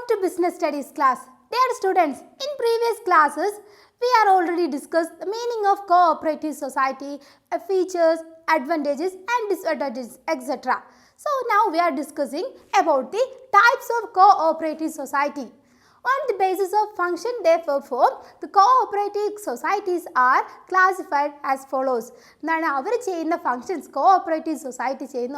to Business Studies class. Dear students, in previous classes, we are already discussed the meaning of cooperative society, features, advantages and disadvantages, etc. So now we are discussing about the types of cooperative society. On the basis of function they perform, the cooperative societies are classified as follows. എന്താണ് അവർ ചെയ്യുന്ന functions cooperative society ചെയ്യുന്ന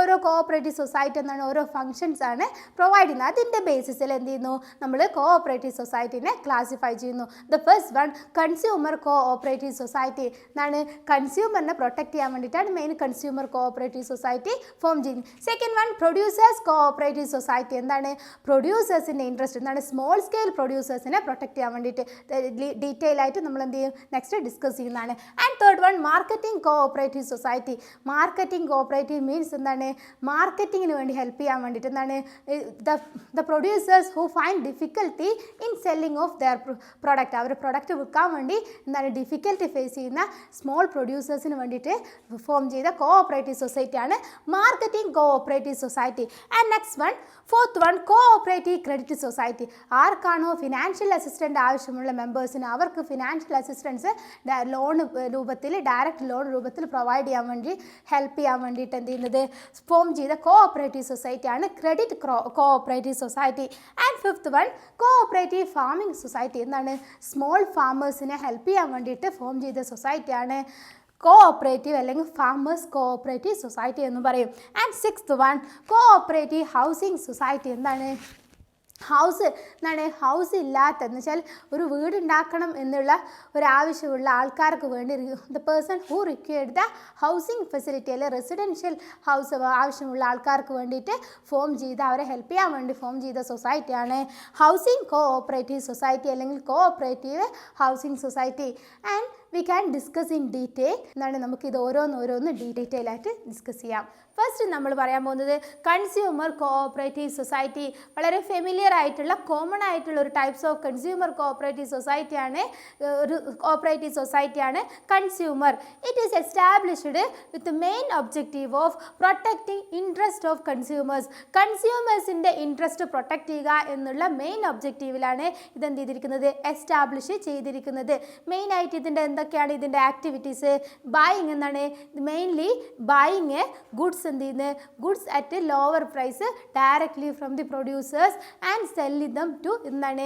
ഓരോ cooperative society എന്നാണ് ഓരോ functions ആണ് provide ചെയ്യുന്നത്. അതിൻ്റെ ബേസിസിൽ എന്ത് ചെയ്യുന്നു, നമ്മൾ കോഓപ്പറേറ്റീവ് സൊസൈറ്റീനെ ക്ലാസിഫൈ ചെയ്യുന്നു. The first one consumer cooperative society. എന്താണ് കൺസ്യൂമറിനെ പ്രൊട്ടക്ട് ചെയ്യാൻ വേണ്ടിയിട്ടാണ് main consumer cooperative society form ചെയ്യുന്നത്. Second one producers cooperative society. എന്താണ് പ്രൊഡ്യൂസേഴ്സിൻ്റെ ഇൻട്രസ്റ്റ്, എന്താണ് സ്മോൾ സ്കെയിൽ പ്രൊഡ്യൂസേഴ്സിനെ പ്രൊട്ടക്ട് ചെയ്യാൻ വേണ്ടിയിട്ട് ഡീറ്റെയിൽ ആയിട്ട് നമ്മൾ എന്ത് ചെയ്യും നെക്സ്റ്റ് ഡിസ്കസ് ചെയ്യുന്നതാണ്. And third one marketing cooperative society. Marketing cooperative means എന്താണ് മാർക്കറ്റിങ്ങിന് വേണ്ടി ഹെൽപ്പ് ചെയ്യാൻ വേണ്ടിയിട്ട് എന്താണ് the producers who find difficulty in selling of their product. അവർ പ്രൊഡക്റ്റ് വിൽക്കാൻ വേണ്ടി എന്താണ് ഡിഫിക്കൽട്ടി ഫേസ് ചെയ്യുന്ന സ്മോൾ പ്രൊഡ്യൂസേഴ്സിന് വേണ്ടിയിട്ട് ഫോം ചെയ്ത കോഓപ്പറേറ്റീവ് സൊസൈറ്റിയാണ് marketing cooperative society. And next one fourth one cooperative credit society. ആർക്കാണോ ഫിനാൻഷ്യൽ അസിസ്റ്റൻ്റ് ആവശ്യമുള്ള മെമ്പേഴ്സിന് അവർക്ക് ഫിനാൻഷ്യൽ അസിസ്റ്റൻസ് ലോൺ രൂപത്തിൽ ഡയറക്റ്റ് ലോൺ രൂപത്തിൽ പ്രൊവൈഡ് ചെയ്യാൻ വേണ്ടി ഹെൽപ്പ് ചെയ്യാൻ വേണ്ടിയിട്ട് എന്ത് ചെയ്യുന്നത് ഫോം ചെയ്ത കോഓപ്പറേറ്റീവ് സൊസൈറ്റിയാണ് credit cooperative society. And fifth one cooperative farming society. എന്താണ് സ്മോൾ ഫാമേഴ്സിനെ ഹെൽപ്പ് ചെയ്യാൻ വേണ്ടിയിട്ട് ഫോം ചെയ്ത സൊസൈറ്റിയാണ് കോഓപ്പറേറ്റീവ് അല്ലെങ്കിൽ ഫാമേഴ്സ് കോഓപ്പറേറ്റീവ് സൊസൈറ്റി എന്ന് പറയും. And sixth one cooperative housing society. എന്താണ് ഹൗസ് എന്താണ് ഹൗസ് ഇല്ലാത്തെന്ന് വെച്ചാൽ ഒരു വീടുണ്ടാക്കണം എന്നുള്ള ഒരാവശ്യമുള്ള ആൾക്കാർക്ക് വേണ്ടി the person who required the housing facility അല്ലെങ്കിൽ റെസിഡൻഷ്യൽ ഹൗസ് ആവശ്യമുള്ള ആൾക്കാർക്ക് വേണ്ടിയിട്ട് ഫോം ചെയ്ത് അവരെ ഹെൽപ്പ് ചെയ്യാൻ വേണ്ടി ഫോം ചെയ്ത സൊസൈറ്റിയാണ് ഹൗസിംഗ് കോഓപ്പറേറ്റീവ് സൊസൈറ്റി അല്ലെങ്കിൽ cooperative housing society. And we can discuss in detail. എന്താണ് നമുക്കിത് ഓരോന്ന് ഡീറ്റെയിൽ ആയിട്ട് ഡിസ്കസ് ചെയ്യാം. ഫസ്റ്റ് നമ്മൾ പറയാൻ പോകുന്നത് കൺസ്യൂമർ കോഓപ്പറേറ്റീവ് സൊസൈറ്റി. വളരെ ഫെമിലിയർ ആയിട്ടുള്ള കോമൺ ആയിട്ടുള്ള ഒരു ടൈപ്സ് ഓഫ് കൺസ്യൂമർ കോഓപ്പറേറ്റീവ് സൊസൈറ്റിയാണ് ഒരു കോഓപ്പറേറ്റീവ് സൊസൈറ്റിയാണ് consumer. It is established with main objective of protecting interest of consumers. കൺസ്യൂമേഴ്സിൻ്റെ ഇൻട്രസ്റ്റ് പ്രൊട്ടക്റ്റ് ചെയ്യുക എന്നുള്ള മെയിൻ ഒബ്ജക്റ്റീവിലാണ് ഇതെന്ത് ചെയ്തിരിക്കുന്നത് എസ്റ്റാബ്ലിഷ് ചെയ്തിരിക്കുന്നത്. മെയിനായിട്ട് ഇതിൻ്റെ എന്തൊക്കെയാണ് ഇതിൻ്റെ ആക്ടിവിറ്റീസ്? ബൈയിങ്. എന്താണ് മെയിൻലി ബൈയിങ് ഗുഡ്സ് എന്ത് ചെയ്യുന്നത് goods at lower price directly from the producers and selling them to എന്താണ്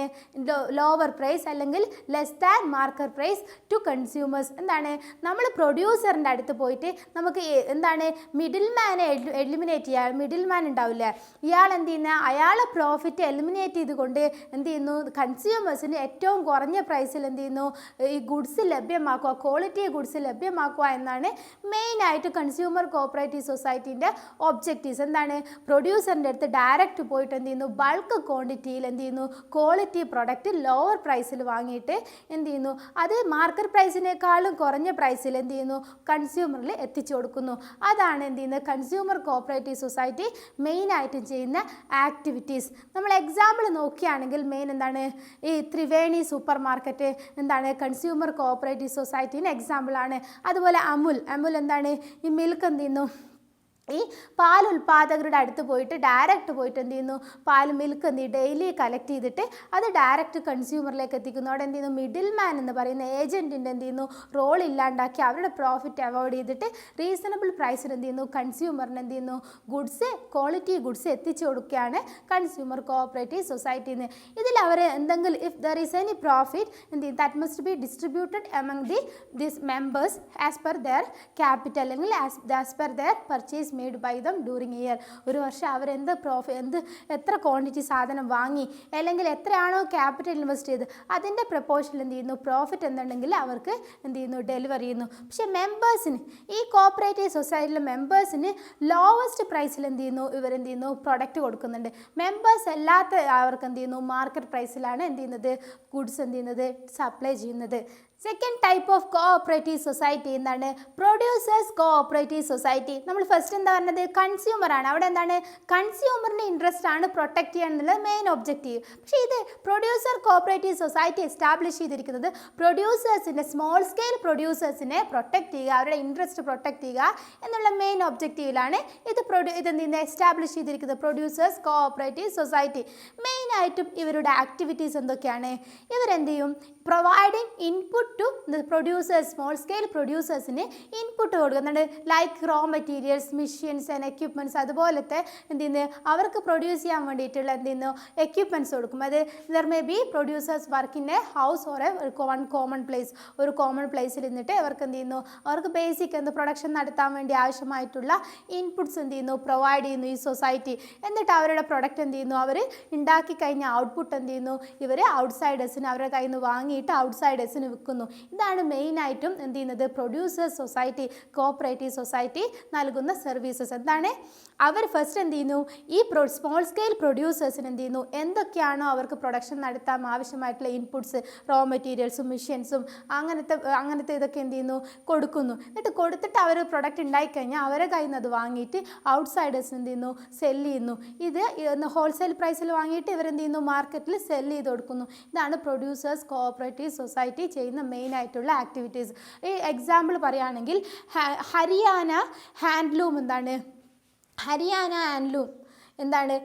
ലോവർ പ്രൈസ് അല്ലെങ്കിൽ less than market price to consumers. എന്താണ് നമ്മൾ പ്രൊഡ്യൂസറിൻ്റെ അടുത്ത് പോയിട്ട് നമുക്ക് എന്താണ് മിഡിൽ മാനെ എലിമിനേറ്റ് ചെയ്യുക. മിഡിൽ മാൻ ഉണ്ടാവില്ല, ഇയാൾ എന്ത് ചെയ്യുന്ന അയാളെ പ്രോഫിറ്റ് എലിമിനേറ്റ് ചെയ്തുകൊണ്ട് എന്ത് ചെയ്യുന്നു കൺസ്യൂമേഴ്സിന് ഏറ്റവും കുറഞ്ഞ പ്രൈസിൽ എന്ത് ചെയ്യുന്നു ഈ ഗുഡ്സ് ലഭ്യമാക്കുക, ക്വാളിറ്റി ഗുഡ്സ് ലഭ്യമാക്കുക എന്നാണ് മെയിനായിട്ട് കൺസ്യൂമർ കോഓപ്പറേറ്റീവ് സൊസൈറ്റിൻ്റെ ഒബ്ജക്റ്റീവ്സ്. എന്താണ് പ്രൊഡ്യൂസറിൻ്റെ അടുത്ത് ഡയറക്റ്റ് പോയിട്ട് എന്ത് ചെയ്യുന്നു ബൾക്ക് ക്വാണ്ടിറ്റിയിൽ എന്ത് ചെയ്യുന്നു ക്വാളിറ്റി പ്രൊഡക്റ്റ് ലോവർ പ്രൈസിൽ വാങ്ങിയിട്ട് എന്ത് ചെയ്യുന്നു അത് മാർക്കറ്റ് പ്രൈസിനേക്കാളും കുറഞ്ഞ പ്രൈസിൽ എന്ത് ചെയ്യുന്നു കൺസ്യൂമറിൽ എത്തിച്ചു കൊടുക്കുന്നു. അതാണ് എന്ത് ചെയ്യുന്നത് കൺസ്യൂമർ കോഓപ്പറേറ്റീവ് സൊസൈറ്റി മെയിനായിട്ട് ചെയ്യുന്ന ആക്ടിവിറ്റീസ്. നമ്മൾ എക്സാമ്പിൾ നോക്കുകയാണെങ്കിൽ മെയിൻ എന്താണ് ഈ ത്രിവേണി സൂപ്പർ മാർക്കറ്റ് എന്താണ് കൺസ്യൂമർ കോഓപ്പറേറ്റീവ് സൊസൈറ്റീന് എക്സാമ്പിളാണ്. അതുപോലെ അമുൽ എന്താണ് ഈ മിൽക്ക് എന്ത് ചെയ്യുന്നു ഈ പാൽ ഉൽപ്പാദകരുടെ അടുത്ത് പോയിട്ട് ഡയറക്റ്റ് പോയിട്ട് എന്ത് ചെയ്യുന്നു മിൽക്ക് എന്ത് ചെയ്യും ഡെയിലി കളക്ട് ചെയ്തിട്ട് അത് ഡയറക്റ്റ് കൺസ്യൂമറിലേക്ക് എത്തിക്കുന്നു. അവിടെ എന്ത് ചെയ്യുന്നു മിഡിൽ മാൻ എന്ന് പറയുന്ന ഏജൻറ്റിൻ്റെ എന്ത് ചെയ്യുന്നു റോൾ ഇല്ലാണ്ടാക്കി അവരുടെ പ്രോഫിറ്റ് അവോയ്ഡ് ചെയ്തിട്ട് റീസണബിൾ പ്രൈസിന് എന്ത് ചെയ്യുന്നു കൺസ്യൂമറിന് എന്ത് ചെയ്യുന്നു ഗുഡ്സ് ക്വാളിറ്റി ഗുഡ്സ് എത്തിച്ചു കൊടുക്കുകയാണ് കൺസ്യൂമർ കോഓപ്പറേറ്റീവ് സൊസൈറ്റിന്ന്. ഇതിൽ അവർ എന്തെങ്കിലും if there is any profit എന്ത് ചെയ്യും that must be distributed among this members as per their capital അല്ലെങ്കിൽ as per their purchase made by them during year. ഒരു വർഷം അവരെന്ത് എത്ര ക്വാണ്ടിറ്റി സാധനം വാങ്ങി അല്ലെങ്കിൽ എത്രയാണോ ക്യാപിറ്റൽ ഇൻവെസ്റ്റ് ചെയ്ത് അതിൻ്റെ പ്രപ്പോർഷനിൽ എന്ത് ചെയ്യുന്നു പ്രോഫിറ്റ് എന്തുണ്ടെങ്കിൽ അവർക്ക് എന്ത് ചെയ്യുന്നു ഡെലിവർ ചെയ്യുന്നു. പക്ഷേ മെമ്പേഴ്സിന് ഈ കോഓപ്പറേറ്റീവ് സൊസൈറ്റിയിലെ മെമ്പേഴ്സിന് ലോവസ്റ്റ് പ്രൈസിൽ എന്ത് ചെയ്യുന്നു ഇവരെന്ത് ചെയ്യുന്നു പ്രൊഡക്റ്റ് കൊടുക്കുന്നുണ്ട്. മെമ്പേഴ്സ് അല്ലാത്ത അവർക്ക് എന്ത് ചെയ്യുന്നു മാർക്കറ്റ് പ്രൈസിലാണ് എന്ത് ചെയ്യുന്നത് ഗുഡ്സ് എന്ത് ചെയ്യുന്നത് സപ്ലൈ ചെയ്യുന്നത്. Second type of cooperative society എന്താണ്? Producers cooperative society. നമ്മൾ ഫസ്റ്റ് എന്താ പറഞ്ഞത്? കൺസ്യൂമർ ആണ്. അവിടെ എന്താണ്? കൺസ്യൂമറിൻ്റെ ഇൻട്രസ്റ്റ് ആണ് പ്രൊട്ടക്ട് ചെയ്യുക എന്നുള്ളത് മെയിൻ ഒബ്ജക്റ്റീവ്. പക്ഷേ ഇത് പ്രൊഡ്യൂസർ കോഓപ്പറേറ്റീവ് സൊസൈറ്റി എസ്റ്റാബ്ലിഷ് ചെയ്തിരിക്കുന്നത് പ്രൊഡ്യൂസേഴ്സിൻ്റെ സ്മോൾ സ്കെയിൽ പ്രൊഡ്യൂസേഴ്സിനെ പ്രൊട്ടക്ട് ചെയ്യുക, അവരുടെ ഇൻട്രസ്റ്റ് പ്രൊട്ടക്ട് ചെയ്യുക എന്നുള്ള മെയിൻ ഒബ്ജക്റ്റീവിലാണ് ഇത് എസ്റ്റാബ്ലിഷ് ചെയ്തിരിക്കുന്നത് പ്രൊഡ്യൂസേഴ്സ് കോഓപ്പറേറ്റീവ് സൊസൈറ്റി. മെയിനായിട്ടും ഇവരുടെ ആക്ടിവിറ്റീസ് എന്തൊക്കെയാണ്? ഇവരെന്ത് ചെയ്യും? Providing input to producers, small scale പ്രൊഡ്യൂസേഴ്സിന് ഇൻപുട്ട് കൊടുക്കുന്നുണ്ട്. Like raw materials, machines and equipments, അതുപോലത്തെ എന്ത് ചെയ്യുന്നു അവർക്ക് പ്രൊഡ്യൂസ് ചെയ്യാൻ വേണ്ടിയിട്ടുള്ള എന്ത് ചെയ്യുന്നു എക്യുപ്മെൻറ്റ്സ് കൊടുക്കും. അത് there may be producers work in A house or one common place, ഒരു കോമൺ പ്ലേസിൽ നിന്നിട്ട് അവർക്ക് എന്ത് ചെയ്യുന്നു അവർക്ക് ബേസിക് പ്രൊഡക്ഷൻ നടത്താൻ വേണ്ടി ആവശ്യമായിട്ടുള്ള ഇൻപുട്സ് എന്ത് ചെയ്യുന്നു പ്രൊവൈഡ് ചെയ്യുന്നു ഈ സൊസൈറ്റി. എന്നിട്ട് അവരുടെ പ്രൊഡക്റ്റ് എന്ത് ചെയ്യുന്നു അവർ ഉണ്ടാക്കി കഴിഞ്ഞ ഔട്ട്പുട്ട് എന്ത് ചെയ്യുന്നു ഇവർ ഔട്ട്സൈഡേഴ്സിന് അവരുടെ കയ്യിൽ നിന്ന് വാങ്ങിയിട്ട് ഔട്ട്സൈഡേഴ്സിന് വിൽക്കുന്നു. ഇതാണ് മെയിനായിട്ടും എന്ത് ചെയ്യുന്നത് പ്രൊഡ്യൂസേഴ്സ് സൊസൈറ്റി കോഓപ്പറേറ്റീവ് സൊസൈറ്റി നൽകുന്ന സർവീസസ്. എന്താണ്? അവർ ഫസ്റ്റ് എന്ത് ചെയ്യുന്നു ഈ സ്മോൾ സ്കെയിൽ പ്രൊഡ്യൂസേഴ്സിന് എന്ത് ചെയ്യുന്നു എന്തൊക്കെയാണോ അവർക്ക് പ്രൊഡക്ഷൻ നടത്താൻ ആവശ്യമായിട്ടുള്ള ഇൻപുട്സ്, റോ മെറ്റീരിയൽസും മെഷീൻസും അങ്ങനത്തെ ഇതൊക്കെ എന്ത് ചെയ്യുന്നു കൊടുക്കുന്നു. എന്നിട്ട് കൊടുത്തിട്ട് അവർ പ്രൊഡക്റ്റ് ഉണ്ടായിക്കഴിഞ്ഞാൽ അവരെ കയ്യിൽ നിന്ന് അത് വാങ്ങിയിട്ട് ഔട്ട്സൈഡേഴ്സ് എന്ത് ചെയ്യുന്നു സെല്ല് ചെയ്യുന്നു. ഇത് ഹോൾസെയിൽ പ്രൈസിൽ വാങ്ങിയിട്ട് ഇവരെന്ത് ചെയ്യുന്നു മാർക്കറ്റിൽ സെല്ല് ചെയ്ത് കൊടുക്കുന്നു. ഇതാണ് പ്രൊഡ്യൂസേഴ്സ് കോഓപ്പറേറ്റീവ് സൊസൈറ്റി ചെയ്യുന്ന മെയിൻ ആയിട്ടുള്ള ആക്ടിവിറ്റീസ്. ഈ എക്സാമ്പിൾ പറയുകയാണെങ്കിൽ ഹരിയാന ഹാൻഡ്ലൂം എന്താണ്? ഹരിയാന ഹാൻഡ്ലൂം എന്താണ്?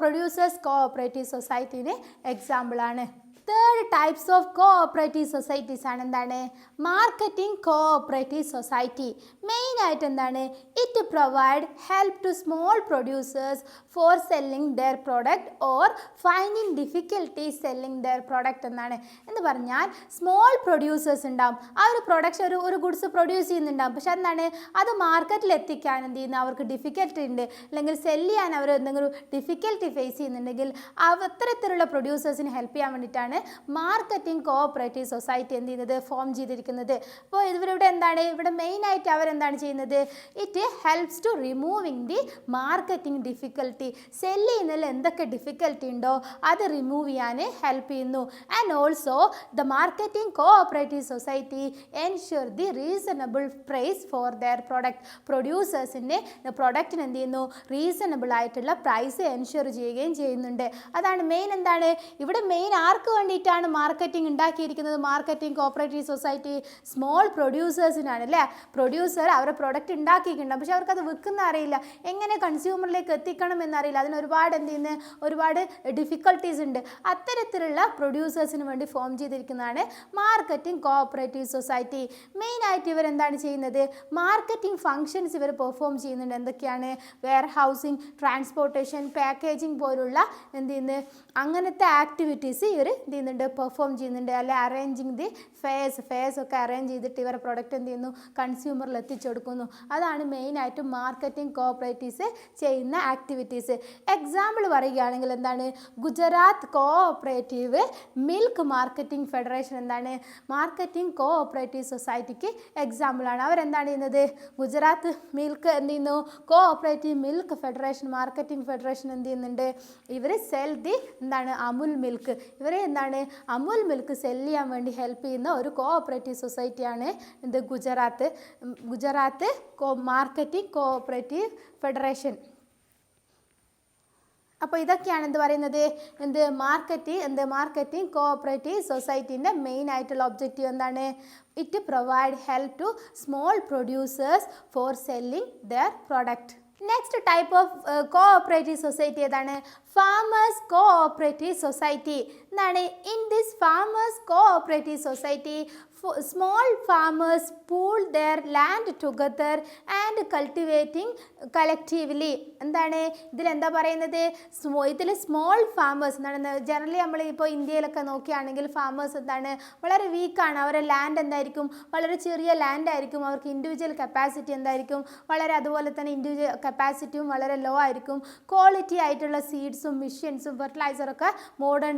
പ്രൊഡ്യൂസേഴ്സ് കോഓപ്പറേറ്റീവ് സൊസൈറ്റിന് എക്സാമ്പിളാണ്. Third types of cooperative societies ആണ് എന്താണ്? Marketing cooperative society. മെയിനായിട്ട് എന്താണ്? It provide help to small producers for selling their product or finding difficulties selling their product എന്നാണ്. എന്ന് പറഞ്ഞാൽ സ്മോൾ പ്രൊഡ്യൂസേഴ്സ് ഉണ്ടാവും, ആ ഒരു പ്രൊഡക്ഷൻ ഒരു ഗുഡ്സ് പ്രൊഡ്യൂസ് ചെയ്യുന്നുണ്ടാവും. പക്ഷെ എന്താണ് അത് മാർക്കറ്റിൽ എത്തിക്കാൻ എന്ത് ചെയ്യുന്നത് അവർക്ക് ഡിഫിക്കൽട്ടി ഉണ്ട്, അല്ലെങ്കിൽ സെല്ല് ചെയ്യാൻ അവർ എന്തെങ്കിലും ഡിഫിക്കൽട്ടി ഫേസ് ചെയ്യുന്നുണ്ടെങ്കിൽ അത്തരത്തിലുള്ള പ്രൊഡ്യൂസേഴ്സിന് ഹെൽപ്പ് ചെയ്യാൻ വേണ്ടിയിട്ടാണ് മാർക്കറ്റിംഗ് കോഓപ്പറേറ്റീവ് സൊസൈറ്റി എന്ത് ചെയ്യുന്നത് ഫോം ചെയ്തിരിക്കുന്നത്. അപ്പോൾ ഇവരുടെ എന്താണ് ഇവിടെ മെയിനായിട്ട് അവരെന്താണ് ചെയ്യുന്നത്? It helps to removing the marketing difficulty. Sell ചെയ്യുന്നതിൽ എന്തൊക്കെ ഡിഫിക്കൽട്ടി ഉണ്ടോ അത് റിമൂവ് ചെയ്യാൻ ഹെൽപ്പ് ചെയ്യുന്നു. And also the marketing cooperative society ensure the reasonable price for their product. പ്രൊഡ്യൂസേഴ്സിൻ്റെ പ്രൊഡക്റ്റിന് എന്ത് ചെയ്യുന്നു റീസണബിൾ ആയിട്ടുള്ള പ്രൈസ് എൻഷുർ ചെയ്യുകയും ചെയ്യുന്നുണ്ട്. അതാണ് മെയിൻ. എന്താണ് ഇവിടെ മെയിൻ ആർക്ക് വേണ്ടിയിട്ടാണ് മാർക്കറ്റിംഗ് ഉണ്ടാക്കിയിരിക്കുന്നത്? മാർക്കറ്റിംഗ് കോഓപ്പറേറ്റീവ് സൊസൈറ്റി സ്മോൾ പ്രൊഡ്യൂസേഴ്സിനാണ് അല്ലേ? പ്രൊഡ്യൂസർ അവരുടെ പ്രൊഡക്റ്റ് ഉണ്ടാക്കിയിട്ടുണ്ടാകും, പക്ഷെ അവർക്കത് വിൽക്കുന്ന അറിയില്ല, എങ്ങനെ കൺസ്യൂമറിലേക്ക് എത്തിക്കണം എന്നറിയില്ല, അതിന് ഒരുപാട് എന്ത് ചെയ്യുന്നത് ഒരുപാട് ഡിഫിക്കൽട്ടീസ് ഉണ്ട്. അത്തരത്തിലുള്ള പ്രൊഡ്യൂസേഴ്സിന് വേണ്ടി ഫോം ചെയ്തിരിക്കുന്നതാണ് മാർക്കറ്റിംഗ് കോഓപ്പറേറ്റീവ് സൊസൈറ്റി. മെയിനായിട്ട് ഇവർ എന്താണ് ചെയ്യുന്നത്? മാർക്കറ്റിംഗ് ഫങ്ഷൻസ് ഇവർ പെർഫോം ചെയ്യുന്നുണ്ട്. എന്തൊക്കെയാണ്? വെയർ ഹൗസിംഗ്, ട്രാൻസ്പോർട്ടേഷൻ, പാക്കേജിംഗ് പോലുള്ള എന്ത് ചെയ്യുന്നത് അങ്ങനത്തെ ആക്ടിവിറ്റീസ് ഇവർ എന്ത് ചെയ്യുന്നുണ്ട് പെർഫോം ചെയ്യുന്നുണ്ട്. അല്ലെ അറേഞ്ചിങ് ദി ഫെയർസ് ഒക്കെ അറേഞ്ച് ചെയ്തിട്ട് ഇവരുടെ പ്രൊഡക്റ്റ് എന്ത് ചെയ്യുന്നു കൺസ്യൂമറിൽ എത്തിച്ചു കൊടുക്കുന്നു. അതാണ് മെയിനായിട്ടും മാർക്കറ്റിംഗ് കോഓപ്പറേറ്റീവ്സ് ചെയ്യുന്ന ആക്ടിവിറ്റീസ്. എക്സാമ്പിൾ പറയുകയാണെങ്കിൽ എന്താണ്? Gujarat cooperative milk marketing federation എന്താണ്? മാർക്കറ്റിംഗ് കോഓപ്പറേറ്റീവ് സൊസൈറ്റിക്ക് എക്സാമ്പിളാണ്. അവരെന്താണ് ചെയ്യുന്നത്? ഗുജറാത്ത് മിൽക്ക് എന്ത് ചെയ്യുന്നു cooperative milk federation marketing federation എന്ത് ചെയ്യുന്നുണ്ട്? ഇവർ സെൽ ദി എന്താണ് അമുൽ മിൽക്ക്. ഇവരെ എന്താണ് അമുൽ മിൽക്ക് സെല്ല് ചെയ്യാൻ വേണ്ടി ഹെൽപ്പ് ചെയ്യുന്ന ഒരു കോഓപ്പറേറ്റീവ് സൊസൈറ്റിയാണ് എന്ത് ഗുജറാത്ത് മാർക്കറ്റിംഗ് കോഓപ്പറേറ്റീവ് ഫെഡറേഷൻ. അപ്പോൾ ഇതൊക്കെയാണ് എന്ത് പറയുന്നത് മാർക്കറ്റിംഗ് കോഓപ്പറേറ്റീവ് സൊസൈറ്റീൻ്റെ മെയിൻ ആയിട്ടുള്ള ഒബ്ജക്റ്റീവ് എന്താണ്? It provide help to small producers for selling their product. Next type of cooperative society ഏതാണ്? Farmers cooperative society. എന്താണ്? In this farmers cooperative society small farmers pool their land together and cultivating collectively. എന്താണ് ഇതിലെന്താ പറയുന്നത്? ഇതിൽ small farmers എന്താണ്? Generally നമ്മൾ ഇപ്പോൾ ഇന്ത്യയിലൊക്കെ നോക്കുകയാണെങ്കിൽ ഫാമേഴ്സ് എന്താണ് വളരെ വീക്കാണ്. അവരുടെ ലാൻഡ് എന്തായിരിക്കും? വളരെ ചെറിയ ലാൻഡ് ആയിരിക്കും. അവർക്ക് ഇൻഡിവിജ്വൽ കപ്പാസിറ്റി എന്തായിരിക്കും? വളരെ അതുപോലെ തന്നെ ഇൻഡിവിജ്വൽ കപ്പാസിറ്റിയും വളരെ ലോ ആയിരിക്കും. ക്വാളിറ്റി ആയിട്ടുള്ള സീഡ്സും മെഷീൻസും ഫെർട്ടിലൈസറൊക്കെ മോഡേൺ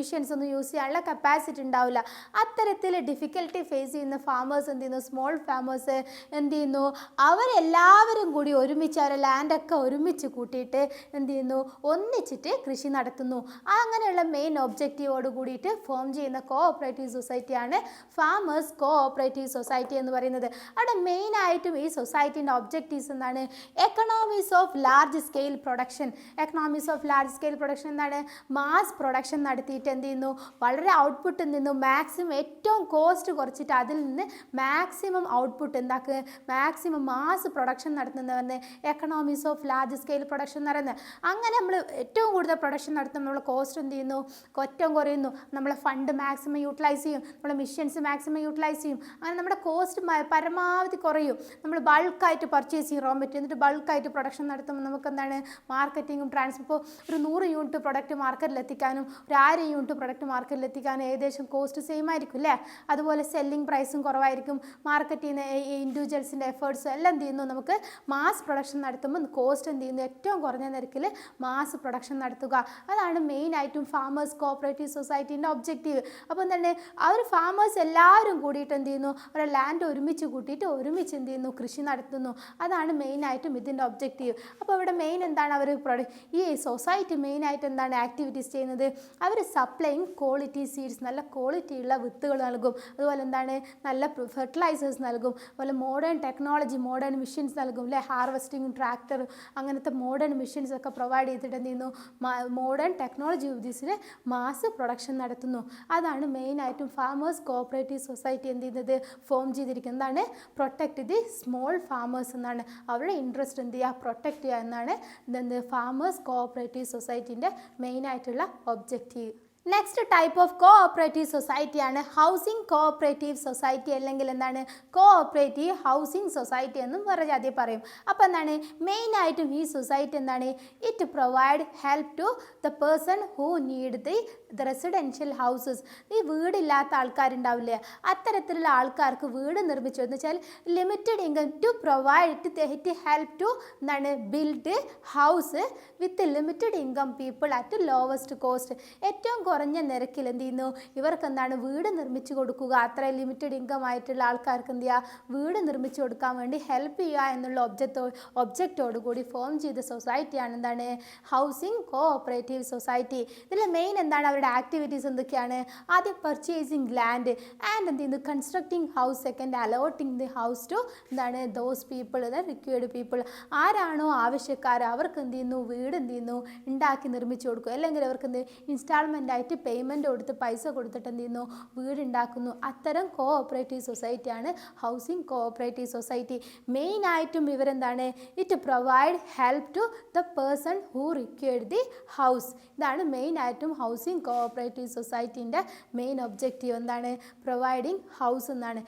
മെഷീൻസ് ഒന്നും യൂസ് ചെയ്യാനുള്ള കപ്പാസിറ്റി ഉണ്ടാവില്ല. അത്തരത്തിൽ ഡിഫിക്കൽട്ടി ഫേസ് ചെയ്യുന്ന ഫാമേഴ്സ് എന്ത് ചെയ്യുന്നു, സ്മോൾ ഫാമേഴ്സ് എന്ത് ചെയ്യുന്നു, അവരെല്ലാവരും കൂടി ഒരുമിച്ച് അവരെ ലാൻഡൊക്കെ ഒരുമിച്ച് കൂട്ടിയിട്ട് എന്ത് ചെയ്യുന്നു, ഒന്നിച്ചിട്ട് കൃഷി നടത്തുന്നു. അങ്ങനെയുള്ള മെയിൻ ഒബ്ജക്റ്റീവോട് കൂടിയിട്ട് ഫോം ചെയ്യുന്ന കോഓപ്പറേറ്റീവ് സൊസൈറ്റിയാണ് ഫാമേഴ്സ് കോഓപ്പറേറ്റീവ് സൊസൈറ്റി എന്ന് പറയുന്നത്. അവിടെ മെയിനായിട്ടും ഈ സൊസൈറ്റീൻ്റെ ഒബ്ജക്റ്റീവ്സ് എന്താണ്, economies of large scale production. Economies of large scale production എന്താണ്, മാസ് പ്രൊഡക്ഷൻ നടത്തിയിട്ട് എന്ത് ചെയ്യുന്നു, വളരെ ഔട്ട്പുട്ടിൽ നിന്നും മാക്സിമം ഏറ്റവും കോസ്റ്റ് കുറച്ചിട്ട് അതിൽ നിന്ന് മാക്സിമം ഔട്ട്പുട്ട് എന്താക്കുക, മാക്സിമം മാസ് പ്രൊഡക്ഷൻ നടത്തുന്നവന്ന് economies of large scale production എന്ന് പറയുന്നത്. അങ്ങനെ നമ്മൾ ഏറ്റവും കൂടുതൽ പ്രൊഡക്ഷൻ നടത്തുമ്പോൾ നമ്മൾ കോസ്റ്റ് എന്ത് ചെയ്യുന്നു, ഏറ്റവും കുറയുന്നു, നമ്മളെ ഫണ്ട് മാക്സിമം യൂട്ടിലൈസ് ചെയ്യും, നമ്മുടെ മിഷൻസ് മാക്സിമം യൂട്ടിലൈസ് ചെയ്യും. അങ്ങനെ നമ്മുടെ കോസ്റ്റ് പരമാവധി കുറയും. നമ്മൾ ബൾക്കായിട്ട് പർച്ചേസ് ചെയ്യും റോ മെറ്റീരിയൽ, എന്നിട്ട് ബൾക്കായിട്ട് പ്രൊഡക്ഷൻ നടത്തുമ്പോൾ നമുക്ക് എന്താണ്, മാർക്കറ്റിങ്ങും ഇപ്പോൾ ഒരു 100 യൂണിറ്റ് പ്രൊഡക്റ്റ് മാർക്കറ്റിൽ എത്തിക്കാനും ഒരു 1000 യൂണിറ്റ് പ്രൊഡക്റ്റ് മാർക്കറ്റിൽ എത്തിക്കാനും ഏകദേശം കോസ്റ്റ് സെയിം ആയിരിക്കും അല്ലേ. അതുപോലെ സെല്ലിംഗ് പ്രൈസും കുറവായിരിക്കും. മാർക്കറ്റ് ചെയ്യുന്ന ഇൻഡിവിജ്വൽസിൻ്റെ എഫേർട്സും എല്ലാം എന്ത് ചെയ്യുന്നു, നമുക്ക് മാസ് പ്രൊഡക്ഷൻ നടത്തുമ്പോൾ കോസ്റ്റ് എന്ത് ചെയ്യുന്നു, ഏറ്റവും കുറഞ്ഞ നിരക്കിൽ മാസ് പ്രൊഡക്ഷൻ നടത്തുക. അതാണ് മെയിനായിട്ടും ഫാമേഴ്സ് കോഓപ്പറേറ്റീവ് സൊസൈറ്റീൻ്റെ ഒബ്ജക്റ്റീവ്. അപ്പോൾ എന്താണ്, അവർ ഫാമേഴ്സ് എല്ലാവരും കൂടിയിട്ട് എന്ത് ചെയ്യുന്നു, അവരുടെ ലാൻഡ് ഒരുമിച്ച് കൂട്ടിയിട്ട് ഒരുമിച്ച് എന്ത് ചെയ്യുന്നു, കൃഷി നടത്തുന്നു. അതാണ് മെയിനായിട്ടും ഇതിൻ്റെ ഒബ്ജക്റ്റീവ്. അപ്പോൾ ഇവിടെ മെയിൻ എന്താണ്, അവർ ഈ സൊസൈറ്റി മെയിനായിട്ട് എന്താണ് ആക്ടിവിറ്റീസ് ചെയ്യുന്നത്, അവർ സപ്ലൈയിങ് ക്വാളിറ്റി സീഡ്സ്, നല്ല ക്വാളിറ്റിയുള്ള വിത്തുകൾ നൽകും. അതുപോലെ എന്താണ്, നല്ല ഫെർട്ടിലൈസേഴ്സ് നൽകും. അതുപോലെ മോഡേൺ ടെക്നോളജി, മോഡേൺ മെഷീൻസ് നൽകും അല്ലേ. ഹാർവെസ്റ്റിംഗ് ട്രാക്ടർ അങ്ങനത്തെ മോഡേൺ മെഷീൻസ് ഒക്കെ പ്രൊവൈഡ് ചെയ്തിട്ട് എന്ത് ചെയ്യുന്നു, മോഡേൺ ടെക്നോളജി യൂസിന് മാസ് പ്രൊഡക്ഷൻ നടത്തുന്നു. അതാണ് മെയിനായിട്ടും ഫാമേഴ്സ് കോഓപ്പറേറ്റീവ് സൊസൈറ്റി എന്ത് ചെയ്യുന്നത്, ഫോം ചെയ്തിരിക്കുന്നത്. എന്താണ്, പ്രൊട്ടക്റ്റ് ദി സ്മോൾ ഫാമേഴ്സ് എന്നാണ്, അവരുടെ ഇൻട്രസ്റ്റ് എന്ത് ചെയ്യുക, പ്രൊട്ടക്റ്റ് ചെയ്യുക എന്നാണ് ഫാമേഴ്സ് കോഓപ്പറേറ്റീവ് സൊസൈറ്റീൻ്റെ മെയിനായിട്ടുള്ള objective. Next type of cooperative സൊസൈറ്റിയാണ് ഹൗസിംഗ് കോഓപ്പറേറ്റീവ് സൊസൈറ്റി, അല്ലെങ്കിൽ എന്താണ്, കോഓപ്പറേറ്റീവ് ഹൗസിംഗ് സൊസൈറ്റി എന്നും വേറെ ജാതി പറയും. അപ്പോൾ എന്താണ്, മെയിനായിട്ടും ഈ സൊസൈറ്റി എന്താണ്, it provide help to the person who need the residential houses. ഈ വീടില്ലാത്ത ആൾക്കാരുണ്ടാവില്ലേ, അത്തരത്തിലുള്ള ആൾക്കാർക്ക് വീട് നിർമ്മിച്ചു എന്ന് വെച്ചാൽ limited income to provide it help to എന്താണ്, build house with limited income people at lowest cost. ഏറ്റവും കുറഞ്ഞ നിരക്കിൽ എന്ത് ചെയ്യുന്നു, ഇവർക്ക് എന്താണ്, വീട് നിർമ്മിച്ചു കൊടുക്കുക. അത്ര ലിമിറ്റഡ് ഇൻകം ആയിട്ടുള്ള ആൾക്കാർക്ക് എന്ത് ചെയ്യുക, വീട് നിർമ്മിച്ചു കൊടുക്കാൻ വേണ്ടി ഹെൽപ്പ് ചെയ്യുക എന്നുള്ള ഒബ്ജക്റ്റോട് കൂടി ഫോം ചെയ്ത സൊസൈറ്റിയാണ് എന്താണ്, ഹൗസിംഗ് കോഓപ്പറേറ്റീവ് സൊസൈറ്റി. ഇതിൽ മെയിൻ എന്താണ്, അവരുടെ ആക്ടിവിറ്റീസ് എന്തൊക്കെയാണ്, ആദ്യം പർച്ചേസിങ് ലാൻഡ് ആൻഡ് എന്ത് ചെയ്യുന്നു, constructing house, second allotting the house to എന്താണ്, ദോസ് പീപ്പിൾ, റിക്വയർഡ് പീപ്പിൾ, ആരാണോ ആവശ്യക്കാർ അവർക്ക് എന്ത് ചെയ്യുന്നു, വീട് എന്ത് ചെയ്യുന്നു, ഉണ്ടാക്കി നിർമ്മിച്ചു കൊടുക്കും. അല്ലെങ്കിൽ അവർക്ക് എന്ത് ഇൻസ്റ്റാൾമെൻ്റ് ആയിട്ട് പേയ്മെൻറ്റ് കൊടുത്ത് പൈസ കൊടുത്തിട്ട് എന്ത് ചെയ്യുന്നു, വീടുണ്ടാക്കുന്നു. അത്തരം കോഓപ്പറേറ്റീവ് സൊസൈറ്റിയാണ് ഹൗസിംഗ് കോഓപ്പറേറ്റീവ് സൊസൈറ്റി. മെയിനായിട്ടും ഇവരെന്താണ്, it provide help to the person who required the house. ഇതാണ് മെയിനായിട്ടും ഹൗസിംഗ് കോഓപ്പറേറ്റീവ് സൊസൈറ്റീൻ്റെ മെയിൻ ഒബ്ജക്റ്റീവ്. എന്താണ്, പ്രൊവൈഡിങ് ഹൗസ് എന്നാണ്,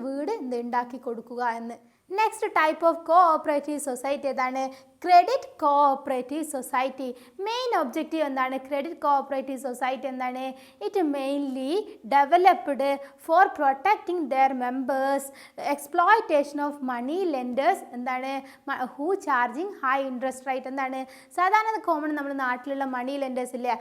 വീട് ഉണ്ടാക്കി കൊടുക്കുക എന്ന്. Next type of cooperative society ഏതാണ്, credit cooperative society. Main objective എന്താണ്, ക്രെഡിറ്റ് കോഓപ്പറേറ്റീവ് സൊസൈറ്റി എന്താണ്, it mainly developed for protecting their members exploitation of money lenders എന്താണ്, who charging high interest rate. എന്താണ്, സാധാരണ കോമൺ നമ്മുടെ നാട്ടിലുള്ള മണി ലെൻഡേഴ്സ് ഇല്ലേ,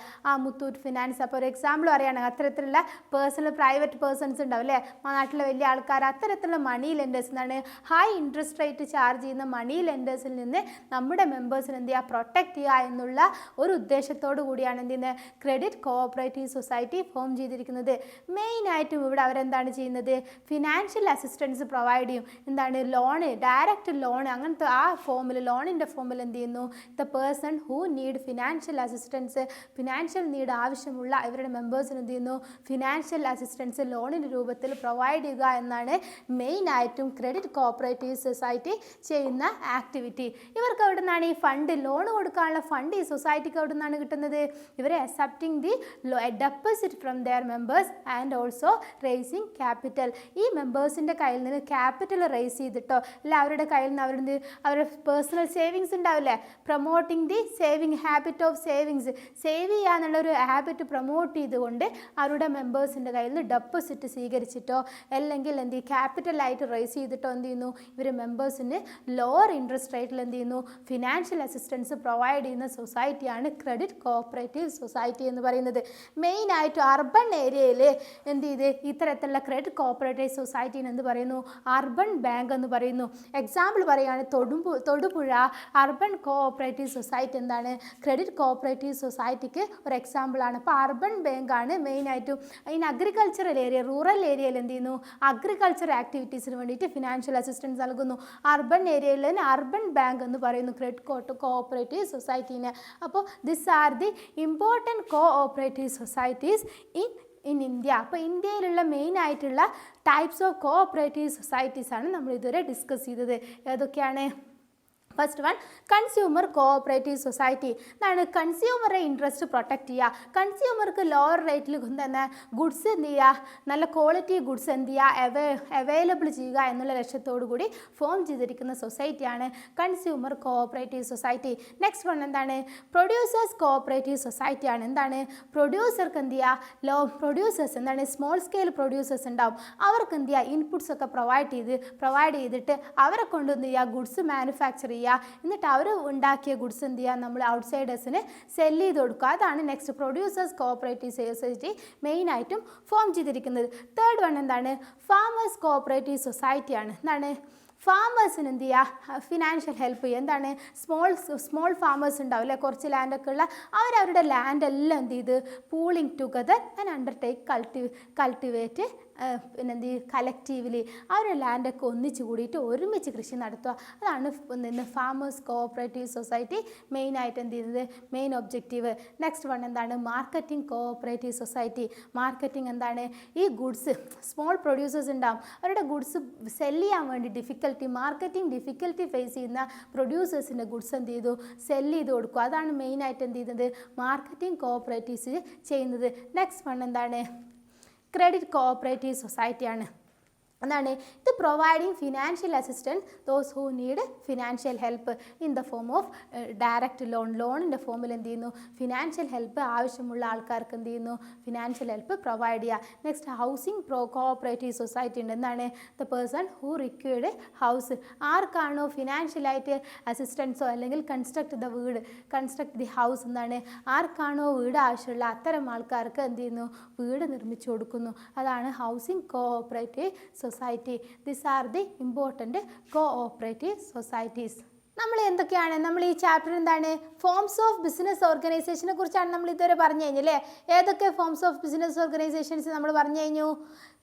Muthoot finance, അപ്പോൾ ഒരു എക്സാമ്പിൾ പറയുകയാണെങ്കിൽ അത്തരത്തിലുള്ള പേഴ്സണൽ പ്രൈവറ്റ് പേഴ്സൺസ് ഉണ്ടാവും അല്ലേ, നാട്ടിലെ വലിയ ആൾക്കാർ, അത്തരത്തിലുള്ള മണി ലെൻഡേഴ്സ് എന്താണ്, ഹൈ ഇൻട്രസ്റ്റ് റേറ്റ് ചാർജ് ചെയ്യുന്ന മണി ലെൻഡേഴ്സിൽ നിന്ന് നമ്മുടെ മെമ്പേഴ്സിന് എന്ത് ചെയ്യുക, പ്രൊട്ടക്റ്റ് ചെയ്യുക എന്നുള്ള ഒരു ഉദ്ദേശത്തോടു കൂടിയാണ് എന്ത് ചെയ്യുന്നത്, ക്രെഡിറ്റ് കോഓപ്പറേറ്റീവ് സൊസൈറ്റി ഫോം ചെയ്തിരിക്കുന്നത്. മെയിനായിട്ടും ഇവിടെ അവരെന്താണ് ചെയ്യുന്നത്, ഫിനാൻഷ്യൽ അസിസ്റ്റൻസ് പ്രൊവൈഡ് ചെയ്യും. എന്താണ്, ലോണ്, ഡയറക്റ്റ് ലോൺ, അങ്ങനത്തെ ആ ഫോമിൽ, ലോണിൻ്റെ ഫോമിൽ എന്ത് ചെയ്യുന്നു, the person who need financial assistance, financial need ആവശ്യമുള്ള ഇവരുടെ മെമ്പേഴ്സിന് എന്ത് ചെയ്യുന്നു, ഫിനാൻഷ്യൽ അസിസ്റ്റൻസ് ലോണിൻ്റെ രൂപത്തിൽ പ്രൊവൈഡ് ചെയ്യുക എന്നാണ് മെയിനായിട്ടും ക്രെഡിറ്റ് കോഓപ്പറേറ്റീവ് സൊസൈറ്റി ചെയ്യുന്ന ആക്ടിവിറ്റി. ഇവർക്ക് എവിടെ നിന്നാണ് ഈ ഫണ്ട്, ലോൺ കൊടുക്കാനുള്ള ഫണ്ട് ഈ സൊസൈറ്റിക്ക് എവിടെ നിന്നാണ് കിട്ടുന്നത്, ഇവരെ accepting the deposit from their members and also raising capital. ഈ മെമ്പേഴ്സിൻ്റെ കയ്യിൽ നിന്ന് ക്യാപിറ്റൽ റേസ് ചെയ്തിട്ടോ, അല്ല അവരുടെ കയ്യിൽ നിന്ന് അവരുടെ പേഴ്സണൽ സേവിങ്സ് ഉണ്ടാവില്ലേ, promoting the saving habit of savings, save ചെയ്യാന്നുള്ളൊരു ഹാബിറ്റ് പ്രൊമോട്ട് ചെയ്തുകൊണ്ട് അവരുടെ മെമ്പേഴ്സിൻ്റെ കയ്യിൽ നിന്ന് ഡെപ്പോസിറ്റ് സ്വീകരിച്ചിട്ടോ അല്ലെങ്കിൽ എന്ത് ക്യാപിറ്റലായിട്ട് റേസ് ചെയ്തിട്ടോ എന്ത് ചെയ്യുന്നു, ഇവർ മെമ്പേഴ്സിന് ലോവർ ഇൻട്രസ്റ്റ് റേറ്റിൽ എന്ത് ചെയ്യുന്നു, ഫിനാൻഷ്യൽ അസിസ്റ്റൻസ് പ്രൊവൈഡ് ചെയ്യുന്ന സൊസൈറ്റിയാണ് ക്രെഡിറ്റ് കോഓപ്പറേറ്റീവ് സൊസൈറ്റി എന്ന് പറയുന്നത്. മെയിനായിട്ട് അർബൻ ഏരിയയിൽ എന്ത് ചെയ്ത് ഇത്തരത്തിലുള്ള ക്രെഡിറ്റ് കോഓപ്പറേറ്റീവ് സൊസൈറ്റീനെ എന്ത് പറയുന്നു, അർബൻ ബാങ്ക് എന്ന് പറയുന്നു. എക്സാമ്പിൾ പറയുകയാണ് തൊടുപുഴ അർബൻ കോഓപ്പറേറ്റീവ് സൊസൈറ്റി എന്താണ്, ക്രെഡിറ്റ് കോഓപ്പറേറ്റീവ് സൊസൈറ്റിക്ക് ഒരു എക്സാമ്പിളാണ്. അപ്പോൾ അർബൻ ബാങ്കാണ് മെയിനായിട്ടും ഇൻ അഗ്രികൾച്ചറൽ ഏരിയ, റൂറൽ ഏരിയയിൽ എന്ത് ചെയ്യുന്നു, അഗ്രികൾച്ചർ ആക്ടിവിറ്റീസിന് വേണ്ടിയിട്ട് ഫിനാൻഷ്യൽ അസിസ്റ്റൻസ് നൽകുന്നു. അർബൻ ഏരിയയിൽ തന്നെ അർബൻ ബാങ്ക് എന്ന് പറയുന്നു ക്രെഡിറ്റ് കോഓപ്പറേറ്റീവ് സൊസൈറ്റീനെ. അപ്പോൾ this are the important cooperative societies in India. അപ്പോൾ ഇന്ത്യയിലുള്ള മെയിൻ ആയിട്ടുള്ള ടൈപ്സ് ഓഫ് കോഓപ്പറേറ്റീവ് സൊസൈറ്റീസ് ആണ് നമ്മൾ ഇതുവരെ ഡിസ്കസ് ചെയ്തത്. ഏതൊക്കെയാണ്? First one consumer cooperative society. എന്താണ്? കൺസ്യൂമറെ ഇൻട്രസ്റ്റ് പ്രൊട്ടക്റ്റ് ചെയ്യുക, കൺസ്യൂമർക്ക് ലോവർ റേറ്റിൽ തന്നെ ഗുഡ്സ് എന്ത് ചെയ്യുക, നല്ല ക്വാളിറ്റി ഗുഡ്സ് എന്ത് ചെയ്യുക, അവൈലബിൾ ചെയ്യുക എന്നുള്ള ലക്ഷ്യത്തോടു കൂടി ഫോം ചെയ്തിരിക്കുന്ന സൊസൈറ്റിയാണ് consumer cooperative society. Next one എന്താണ്? പ്രൊഡ്യൂസേഴ്സ് കോഓപ്പറേറ്റീവ് സൊസൈറ്റിയാണ്. എന്താണ്? പ്രൊഡ്യൂസർക്ക് എന്ത് ചെയ്യുക, പ്രൊഡ്യൂസേഴ്സ് എന്താണ്, സ്മോൾ സ്കെയിൽ പ്രൊഡ്യൂസേഴ്സ് ഉണ്ടാവും, അവർക്ക് എന്ത് ചെയ്യുക, ഇൻപുട്സ് ഒക്കെ പ്രൊവൈഡ് ചെയ്തിട്ട് അവരെ കൊണ്ട് എന്ത് ചെയ്യുക, ഗുഡ്സ് മാനുഫാക്ചർ ചെയ്യുക, എന്നിട്ട് അവർ ഉണ്ടാക്കിയ ഗുഡ്സ് എന്ത് ചെയ്യുക, നമ്മൾ ഔട്ട്സൈഡേഴ്സിന് സെല്ല് ചെയ്ത് കൊടുക്കുക. അതാണ് നെക്സ്റ്റ് പ്രൊഡ്യൂസേഴ്സ് കോഓപ്പറേറ്റീവ് സൊസൈറ്റി മെയിനായിട്ടും ഫോം ചെയ്തിരിക്കുന്നത്. തേർഡ് വൺ എന്താണ്? ഫാമേഴ്സ് കോഓപ്പറേറ്റീവ് സൊസൈറ്റിയാണ്. എന്താണ്? ഫാമേഴ്സിന് എന്ത് ചെയ്യുക, ഫിനാൻഷ്യൽ ഹെൽപ്പ് ചെയ്യുക. എന്താണ്? സ്മോൾ ഫാമേഴ്സ് ഉണ്ടാവും അല്ലേ, കുറച്ച് ലാൻഡൊക്കെ ഉള്ള, അവരവരുടെ ലാൻഡ് എല്ലാം എന്ത് ചെയ്ത് പൂളിങ് ടുഗദർ ആൻഡ് അണ്ടർടേക്ക് കൾട്ടിവേറ്റ് പിന്നെ എന്ത് ചെയ്യും, കലക്റ്റീവ്ലി അവരുടെ ലാൻഡൊക്കെ ഒന്നിച്ച് കൂടിയിട്ട് ഒരുമിച്ച് കൃഷി നടത്തുക. അതാണ് ഫാമേഴ്സ് കോഓപ്പറേറ്റീവ് സൊസൈറ്റി മെയിനായിട്ട് എന്ത് ചെയ്യുന്നത്, മെയിൻ ഒബ്ജക്റ്റീവ്. നെക്സ്റ്റ് വൺ എന്താണ്? Marketing cooperative society. മാർക്കറ്റിംഗ് എന്താണ്? ഈ ഗുഡ്സ് സ്മോൾ പ്രൊഡ്യൂസേഴ്സ് ഉണ്ടാവും, അവരുടെ ഗുഡ്സ് സെല്ല് ചെയ്യാൻ വേണ്ടി മാർക്കറ്റിംഗ് ഡിഫിക്കൽറ്റി ഫേസ് ചെയ്യുന്ന പ്രൊഡ്യൂസേഴ്സിൻ്റെ ഗുഡ്സ് എന്ത് ചെയ്തു, സെല്ല് ചെയ്ത് കൊടുക്കുക. അതാണ് മെയിനായിട്ട് എന്ത് ചെയ്യുന്നത്, മാർക്കറ്റിംഗ് കോഓപ്പറേറ്റീവ്സ് ചെയ്യുന്നത്. നെക്സ്റ്റ് വൺ എന്താണ്? ക്രെഡിറ്റ് കോഓപ്പറേറ്റീവ് സൊസൈറ്റിയാണ്. എന്താണ്? ഇത് providing financial assistance those who need financial help in the form of direct ലോണിൻ്റെ ഫോമിൽ എന്ത് ചെയ്യുന്നു, ഫിനാൻഷ്യൽ ഹെൽപ്പ് ആവശ്യമുള്ള ആൾക്കാർക്ക് എന്ത് ചെയ്യുന്നു, ഫിനാൻഷ്യൽ ഹെൽപ്പ് പ്രൊവൈഡ് ചെയ്യുക. നെക്സ്റ്റ് ഹൗസിംഗ് കോഓപ്പറേറ്റീവ് സൊസൈറ്റി ഉണ്ട്. എന്താണ്? The person who required house, ആർക്കാണോ ഫിനാൻഷ്യലായിട്ട് അസിസ്റ്റൻസോ അല്ലെങ്കിൽ കൺസ്ട്രക്ട് ദി ഹൗസ്, എന്താണ്, ആർക്കാണോ വീട് ആവശ്യമുള്ള അത്തരം ആൾക്കാർക്ക് എന്ത് ചെയ്യുന്നു, വീട് നിർമ്മിച്ചു കൊടുക്കുന്നു. അതാണ് housing cooperative society. This are the important cooperative societies. നമ്മൾ എന്തൊക്കെയാണ്, നമ്മൾ ഈ ചാപ്റ്റർ എന്താണ്, ഫോംസ് ഓഫ് ബിസിനസ് ഓർഗനൈസേഷനെ കുറിച്ചാണ് നമ്മൾ ഇതുവരെ പറഞ്ഞു കഴിഞ്ഞല്ലേ. ഏതൊക്കെ ഫോംസ് ഓഫ് ബിസിനസ് ഓർഗനൈസേഷൻസ് നമ്മൾ പറഞ്ഞു കഴിഞ്ഞു?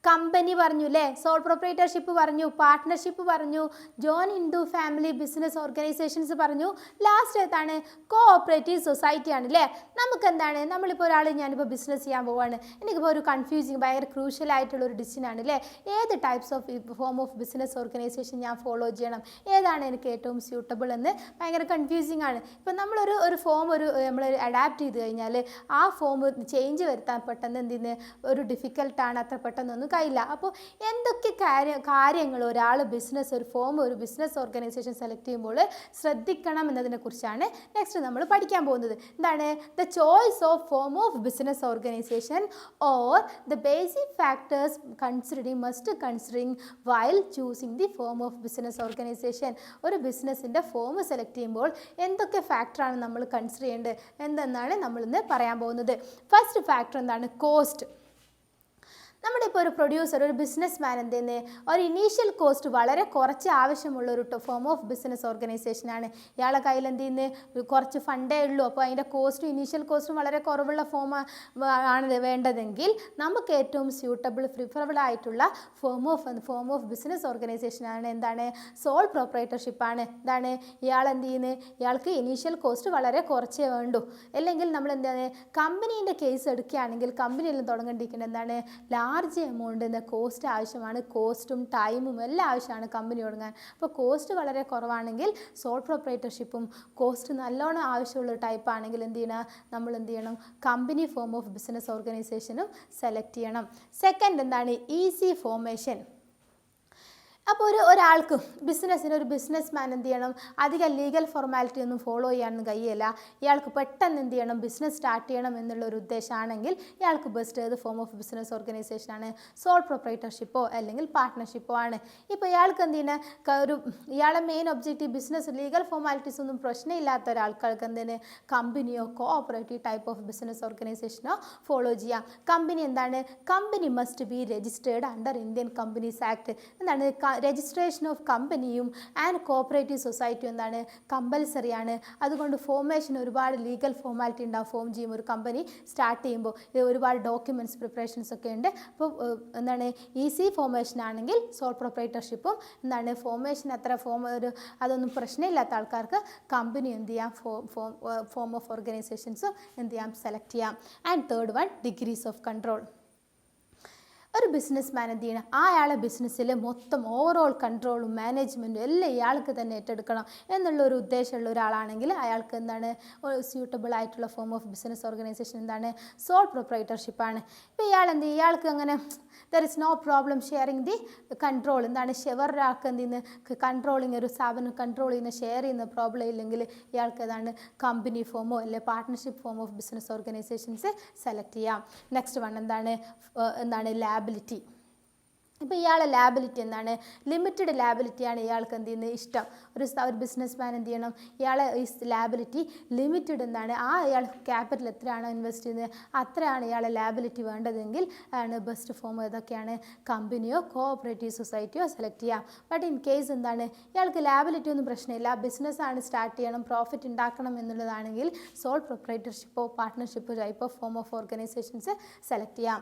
കമ്പനി പറഞ്ഞു അല്ലേ, സോൾ പ്രൊപ്രൈറ്റർഷിപ്പ് പറഞ്ഞു, പാർട്ട്ണർഷിപ്പ് പറഞ്ഞു, join into family business organisations പറഞ്ഞു. ലാസ്റ്റ് ഏതാണ്? കോഓപ്പറേറ്റീവ് സൊസൈറ്റി ആണ് അല്ലേ. നമുക്ക് എന്താണ്, നമ്മളിപ്പോൾ ഞാനിപ്പോൾ ബിസിനസ് ചെയ്യാൻ പോവാണ്, എനിക്കിപ്പോൾ ഒരു കൺഫ്യൂസിങ് ഭയങ്കര ക്രൂഷ്യൽ ആയിട്ടുള്ള ഒരു ഡിസിഷനാണ് അല്ലേ, ഏത് types of form of business organisation ഞാൻ ഫോളോ ചെയ്യണം, ഏതാണ് എനിക്ക് ഏറ്റവും സ്യൂട്ടബിൾ എന്ന് ഭയങ്കര കൺഫ്യൂസിങ് ആണ്. ഇപ്പം നമ്മളൊരു ഫോം നമ്മൾ അഡാപ്റ്റ് ചെയ്ത് കഴിഞ്ഞാൽ ആ ഫോം ചേഞ്ച് വരുത്താൻ പെട്ടെന്ന് എന്തിന് ഒരു ഡിഫിക്കൽട്ടാണ്, അത്ര പെട്ടെന്നൊന്നും കഴിയില്ല. അപ്പോൾ എന്തൊക്കെ കാര്യങ്ങൾ ഒരാൾ ഒരു ബിസിനസ് ഓർഗനൈസേഷൻ സെലക്ട് ചെയ്യുമ്പോൾ ശ്രദ്ധിക്കണം എന്നതിനെ കുറിച്ചാണ് നെക്സ്റ്റ് നമ്മൾ പഠിക്കാൻ പോകുന്നത്. എന്താണ്? The choice of form of business organisation or the basic factors must considering while choosing the form of business organisation. ഒരു ബിസിനസ്സിൻ്റെ ഫോം സെലക്ട് ചെയ്യുമ്പോൾ എന്തൊക്കെ ഫാക്ടറാണ് നമ്മൾ കൺസിഡർ ചെയ്യേണ്ടത് എന്തെന്നാണ് നമ്മളിന്ന് പറയാൻ പോകുന്നത്. ഫസ്റ്റ് ഫാക്ടർ എന്താണ്? കോസ്റ്റ്. നമ്മുടെ ഇപ്പോൾ ഒരു പ്രൊഡ്യൂസർ, ഒരു ബിസിനസ് മാൻ എന്ത് ചെയ്യുന്നത്, ഒരു ഇനീഷ്യൽ കോസ്റ്റ് വളരെ കുറച്ച് ആവശ്യമുള്ള ഒരു ഫോം ഓഫ് ബിസിനസ് ഓർഗനൈസേഷനാണ്. ഇയാളെ കയ്യിൽ എന്ത് ചെയ്യുന്നത്, കുറച്ച് ഫണ്ടേ ഉള്ളൂ, അപ്പോൾ അതിൻ്റെ ഇനീഷ്യൽ കോസ്റ്റും വളരെ കുറവുള്ള ഫോം ആണ് വേണ്ടതെങ്കിൽ നമുക്ക് ഏറ്റവും പ്രിഫറബിൾ ആയിട്ടുള്ള ഫോം ഓഫ് ബിസിനസ് ഓർഗനൈസേഷനാണ് എന്താണ്, സോൾ പ്രൊപ്രൈറ്റർഷിപ്പാണ്. എന്താണ്, ഇയാൾ എന്ത് ചെയ്യുന്നത്, ഇയാൾക്ക് ഇനീഷ്യൽ കോസ്റ്റ് വളരെ കുറച്ചേ വേണ്ടൂ. അല്ലെങ്കിൽ നമ്മൾ എന്താണ്, കമ്പനീൻ്റെ കേസ് എടുക്കുകയാണെങ്കിൽ കമ്പനിയിൽ തുടങ്ങേണ്ടിയിരിക്കുന്നത് എന്താണ്, ലാർജ് എമൗണ്ട് കോസ്റ്റ് ആവശ്യമാണ്, കോസ്റ്റും ടൈമും എല്ലാം ആവശ്യമാണ് കമ്പനി തുടങ്ങാൻ. അപ്പോൾ കോസ്റ്റ് വളരെ കുറവാണെങ്കിൽ സോൾ പ്രൊപ്രൈറ്റർഷിപ്പും, കോസ്റ്റ് നല്ലോണം ആവശ്യമുള്ള ടൈപ്പ് ആണെങ്കിൽ നമ്മൾ എന്ത് ചെയ്യണം, കമ്പനി ഫോം ഓഫ് ബിസിനസ് ഓർഗനൈസേഷനും സെലക്ട് ചെയ്യണം. സെക്കൻഡ് എന്താണ്, ഈസി ഫോർമേഷൻ. അപ്പോൾ ഒരാൾക്ക് ഒരു ബിസിനസ് മാൻ എന്ത് ചെയ്യണം, അധികം ലീഗൽ ഫോർമാലിറ്റി ഒന്നും ഫോളോ ചെയ്യാനൊന്നും കഴിയില്ല. ഇയാൾക്ക് പെട്ടെന്ന് എന്ത് ചെയ്യണം, ബിസിനസ് സ്റ്റാർട്ട് ചെയ്യണം എന്നുള്ള ഒരു ഉദ്ദേശമാണെങ്കിൽ ഇയാൾക്ക് ബെസ്റ്റ് ഏത് ഫോം ഓഫ് ബിസിനസ് ഓർഗനൈസേഷനാണ്, സോൾ പ്രൊപ്രൈറ്റർഷിപ്പോ അല്ലെങ്കിൽ പാർട്ട്ണർഷിപ്പോ ആണ്. ഇപ്പോൾ ഇയാൾക്ക് എന്ത് ചെയ്യണം, ഇയാളെ main objective business legal formalities ഒന്നും പ്രശ്നമില്ലാത്ത ഒരാൾക്കാർക്ക് എന്തിന് കമ്പനിയോ കോഓപ്പറേറ്റീവ് ടൈപ്പ് ഓഫ് ബിസിനസ് ഓർഗനൈസേഷനോ ഫോളോ ചെയ്യാം. കമ്പനി എന്താണ്, company must be registered under Indian Companies Act. എന്താണ്, രജിസ്ട്രേഷൻ ഓഫ് കമ്പനിയും ആൻഡ് കോഓപ്പറേറ്റീവ് സൊസൈറ്റിയും എന്താണ്, കമ്പൽസറി ആണ്. അതുകൊണ്ട് ഫോർമേഷൻ ഒരുപാട് ലീഗൽ ഫോർമാലിറ്റി ഉണ്ടാവും. ഫോം ചെയ്യും ഒരു കമ്പനി സ്റ്റാർട്ട് ചെയ്യുമ്പോൾ ഒരുപാട് ഡോക്യുമെൻറ്റ്സ് പ്രിപ്പറേഷൻസ് ഒക്കെ ഉണ്ട്. അപ്പോൾ എന്താണ്, ഈസി ഫോർമേഷൻ ആണെങ്കിൽ സോൾ പ്രൊപ്രൈറ്റർഷിപ്പും എന്താണ്, ഫോർമേഷൻ അതൊന്നും പ്രശ്നമില്ലാത്ത ആൾക്കാർക്ക് കമ്പനി എന്ത് ചെയ്യാം, ഫോം ഓഫ് ഓർഗനൈസേഷൻസും എന്ത് ചെയ്യാം, സെലക്ട് ചെയ്യാം. And third one, degrees of control. ഒരു ബിസിനസ് മാൻ എന്ത് ചെയ്യണം, അയാളെ ബിസിനസ്സിൽ മൊത്തം ഓവറോൾ കൺട്രോളും മാനേജ്മെൻറ്റും എല്ലാം ഇയാൾക്ക് തന്നെ ഏറ്റെടുക്കണം എന്നുള്ളൊരു ഉദ്ദേശമുള്ള ഒരാളാണെങ്കിൽ അയാൾക്ക് എന്താണ്, സ്യൂട്ടബിൾ ആയിട്ടുള്ള ഫോം ഓഫ് ബിസിനസ് ഓർഗനൈസേഷൻ എന്താണ്, സോൾ പ്രൊപ്രൈറ്റർഷിപ്പാണ്. ഇപ്പോൾ ഇയാൾക്ക് അങ്ങനെ there is no problem sharing the control. എന്താണ്, വേറൊരാൾക്ക് എന്ത് ചെയ്യുന്ന കൺട്രോളിങ്, ഒരു സ്ഥാപനം കൺട്രോൾ ചെയ്യുന്ന ഷെയർ ചെയ്യുന്ന പ്രോബ്ലം ഇല്ലെങ്കിൽ ഇയാൾക്ക് ഏതാണ് കമ്പനി ഫോമോ അല്ലെ partnership form of business organisations select ചെയ്യാം. നെക്സ്റ്റ് വൺ എന്താണ് ലാബിലിറ്റി. ഇപ്പോൾ ഇയാളെ ലാബിലിറ്റി എന്താണ്, ലിമിറ്റഡ് ലാബിലിറ്റിയാണ് ഇയാൾക്ക് എന്ത് ചെയ്യുന്നത് ഇഷ്ടം. ഒരു ബിസിനസ് മാൻ എന്ത് ചെയ്യണം, ഇയാളെ ലാബിലിറ്റി ലിമിറ്റഡ് എന്താണ്, ഇയാൾ ക്യാപിറ്റൽ എത്രയാണോ ഇൻവെസ്റ്റ് ചെയ്യുന്നത് അത്രയാണ് ഇയാളെ ലാബിലിറ്റി വേണ്ടതെങ്കിൽ ആണ് ബെസ്റ്റ് ഫോം ഏതൊക്കെയാണ്, കമ്പനിയോ കോഓപ്പറേറ്റീവ് സൊസൈറ്റിയോ സെലക്ട് ചെയ്യാം. ബട്ട് ഇൻ കേസ് എന്താണ്, ഇയാൾക്ക് ലാബിലിറ്റി ഒന്നും പ്രശ്നമില്ല, ബിസിനസ്സാണ് സ്റ്റാർട്ട് ചെയ്യണം, പ്രോഫിറ്റ് ഉണ്ടാക്കണം എന്നുള്ളതാണെങ്കിൽ സോൾ പ്രൊപ്രൈറ്റർഷിപ്പോ പാർട്ട്ണർഷിപ്പോ type of form of organisations select ചെയ്യാം.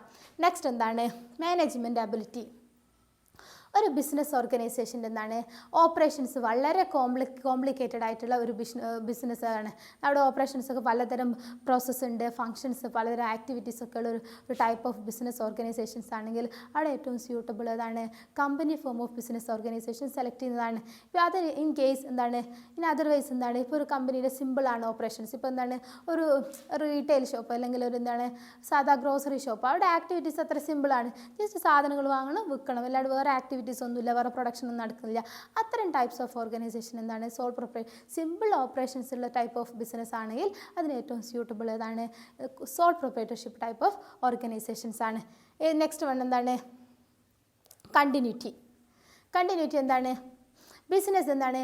നെക്സ്റ്റ് എന്താണ്, മാനേജ്മെൻറ്റ് അബിലിറ്റി. ഒരു ബിസിനസ് ഓർഗനൈസേഷൻ്റെ എന്താണ്, ഓപ്പറേഷൻസ് വളരെ കോംപ്ലിക്കേറ്റഡ് ആയിട്ടുള്ള ഒരു ബിസിനസ്സാണ്. അവിടെ ഓപ്പറേഷൻസൊക്കെ പലതരം പ്രോസസ്സ് ഉണ്ട്, ഫങ്ഷൻസ്, പലതരം ആക്ടിവിറ്റീസ് ഒക്കെ ഉള്ള ഒരു ടൈപ്പ് ഓഫ് ബിസിനസ് ഓർഗനൈസേഷൻസ് ആണെങ്കിൽ അവിടെ ഏറ്റവും സ്യൂട്ടബിൾ ഏതാണ്, company form of business organisation select ചെയ്യുന്നതാണ്. ഇപ്പോൾ അത് ഇൻ കേസ് എന്താണ്, ഇൻ അതർവൈസ് എന്താണ്, ഇപ്പോൾ ഒരു കമ്പനിയുടെ സിമ്പിളാണ് ഓപ്പറേഷൻസ്. ഇപ്പോൾ എന്താണ്, ഒരു റീറ്റെയിൽ ഷോപ്പ് അല്ലെങ്കിൽ ഒരു എന്താണ് സാധാ ഗ്രോസറി ഷോപ്പ്, അവിടെ ആക്ടിവിറ്റീസ് അത്ര സിമ്പിളാണ്, ജസ്റ്റ് സാധനങ്ങൾ വാങ്ങണം വിൽക്കണം, അല്ലാണ്ട് വേറെ ആക്ടിവിറ്റീസ് ഒന്നുമില്ല, വേറെ പ്രൊഡക്ഷൻ ഒന്നും നടക്കുന്നില്ല. അത്തരം ടൈപ്സ് ഓഫ് ഓർഗനൈസേഷൻ എന്താണ്, സിമ്പിൾ ഓപ്പറേഷൻസ് ഉള്ള ടൈപ്പ് ഓഫ് ബിസിനസ് ആണെങ്കിൽ അതിന് ഏറ്റവും സ്യൂട്ടബിൾ ഏതാണ്, sole proprietorship type of organisations ആണ്. നെക്സ്റ്റ് വൺ എന്താണ്, കണ്ടിന്യൂറ്റി എന്താണ്, ബിസിനസ് എന്താണ്,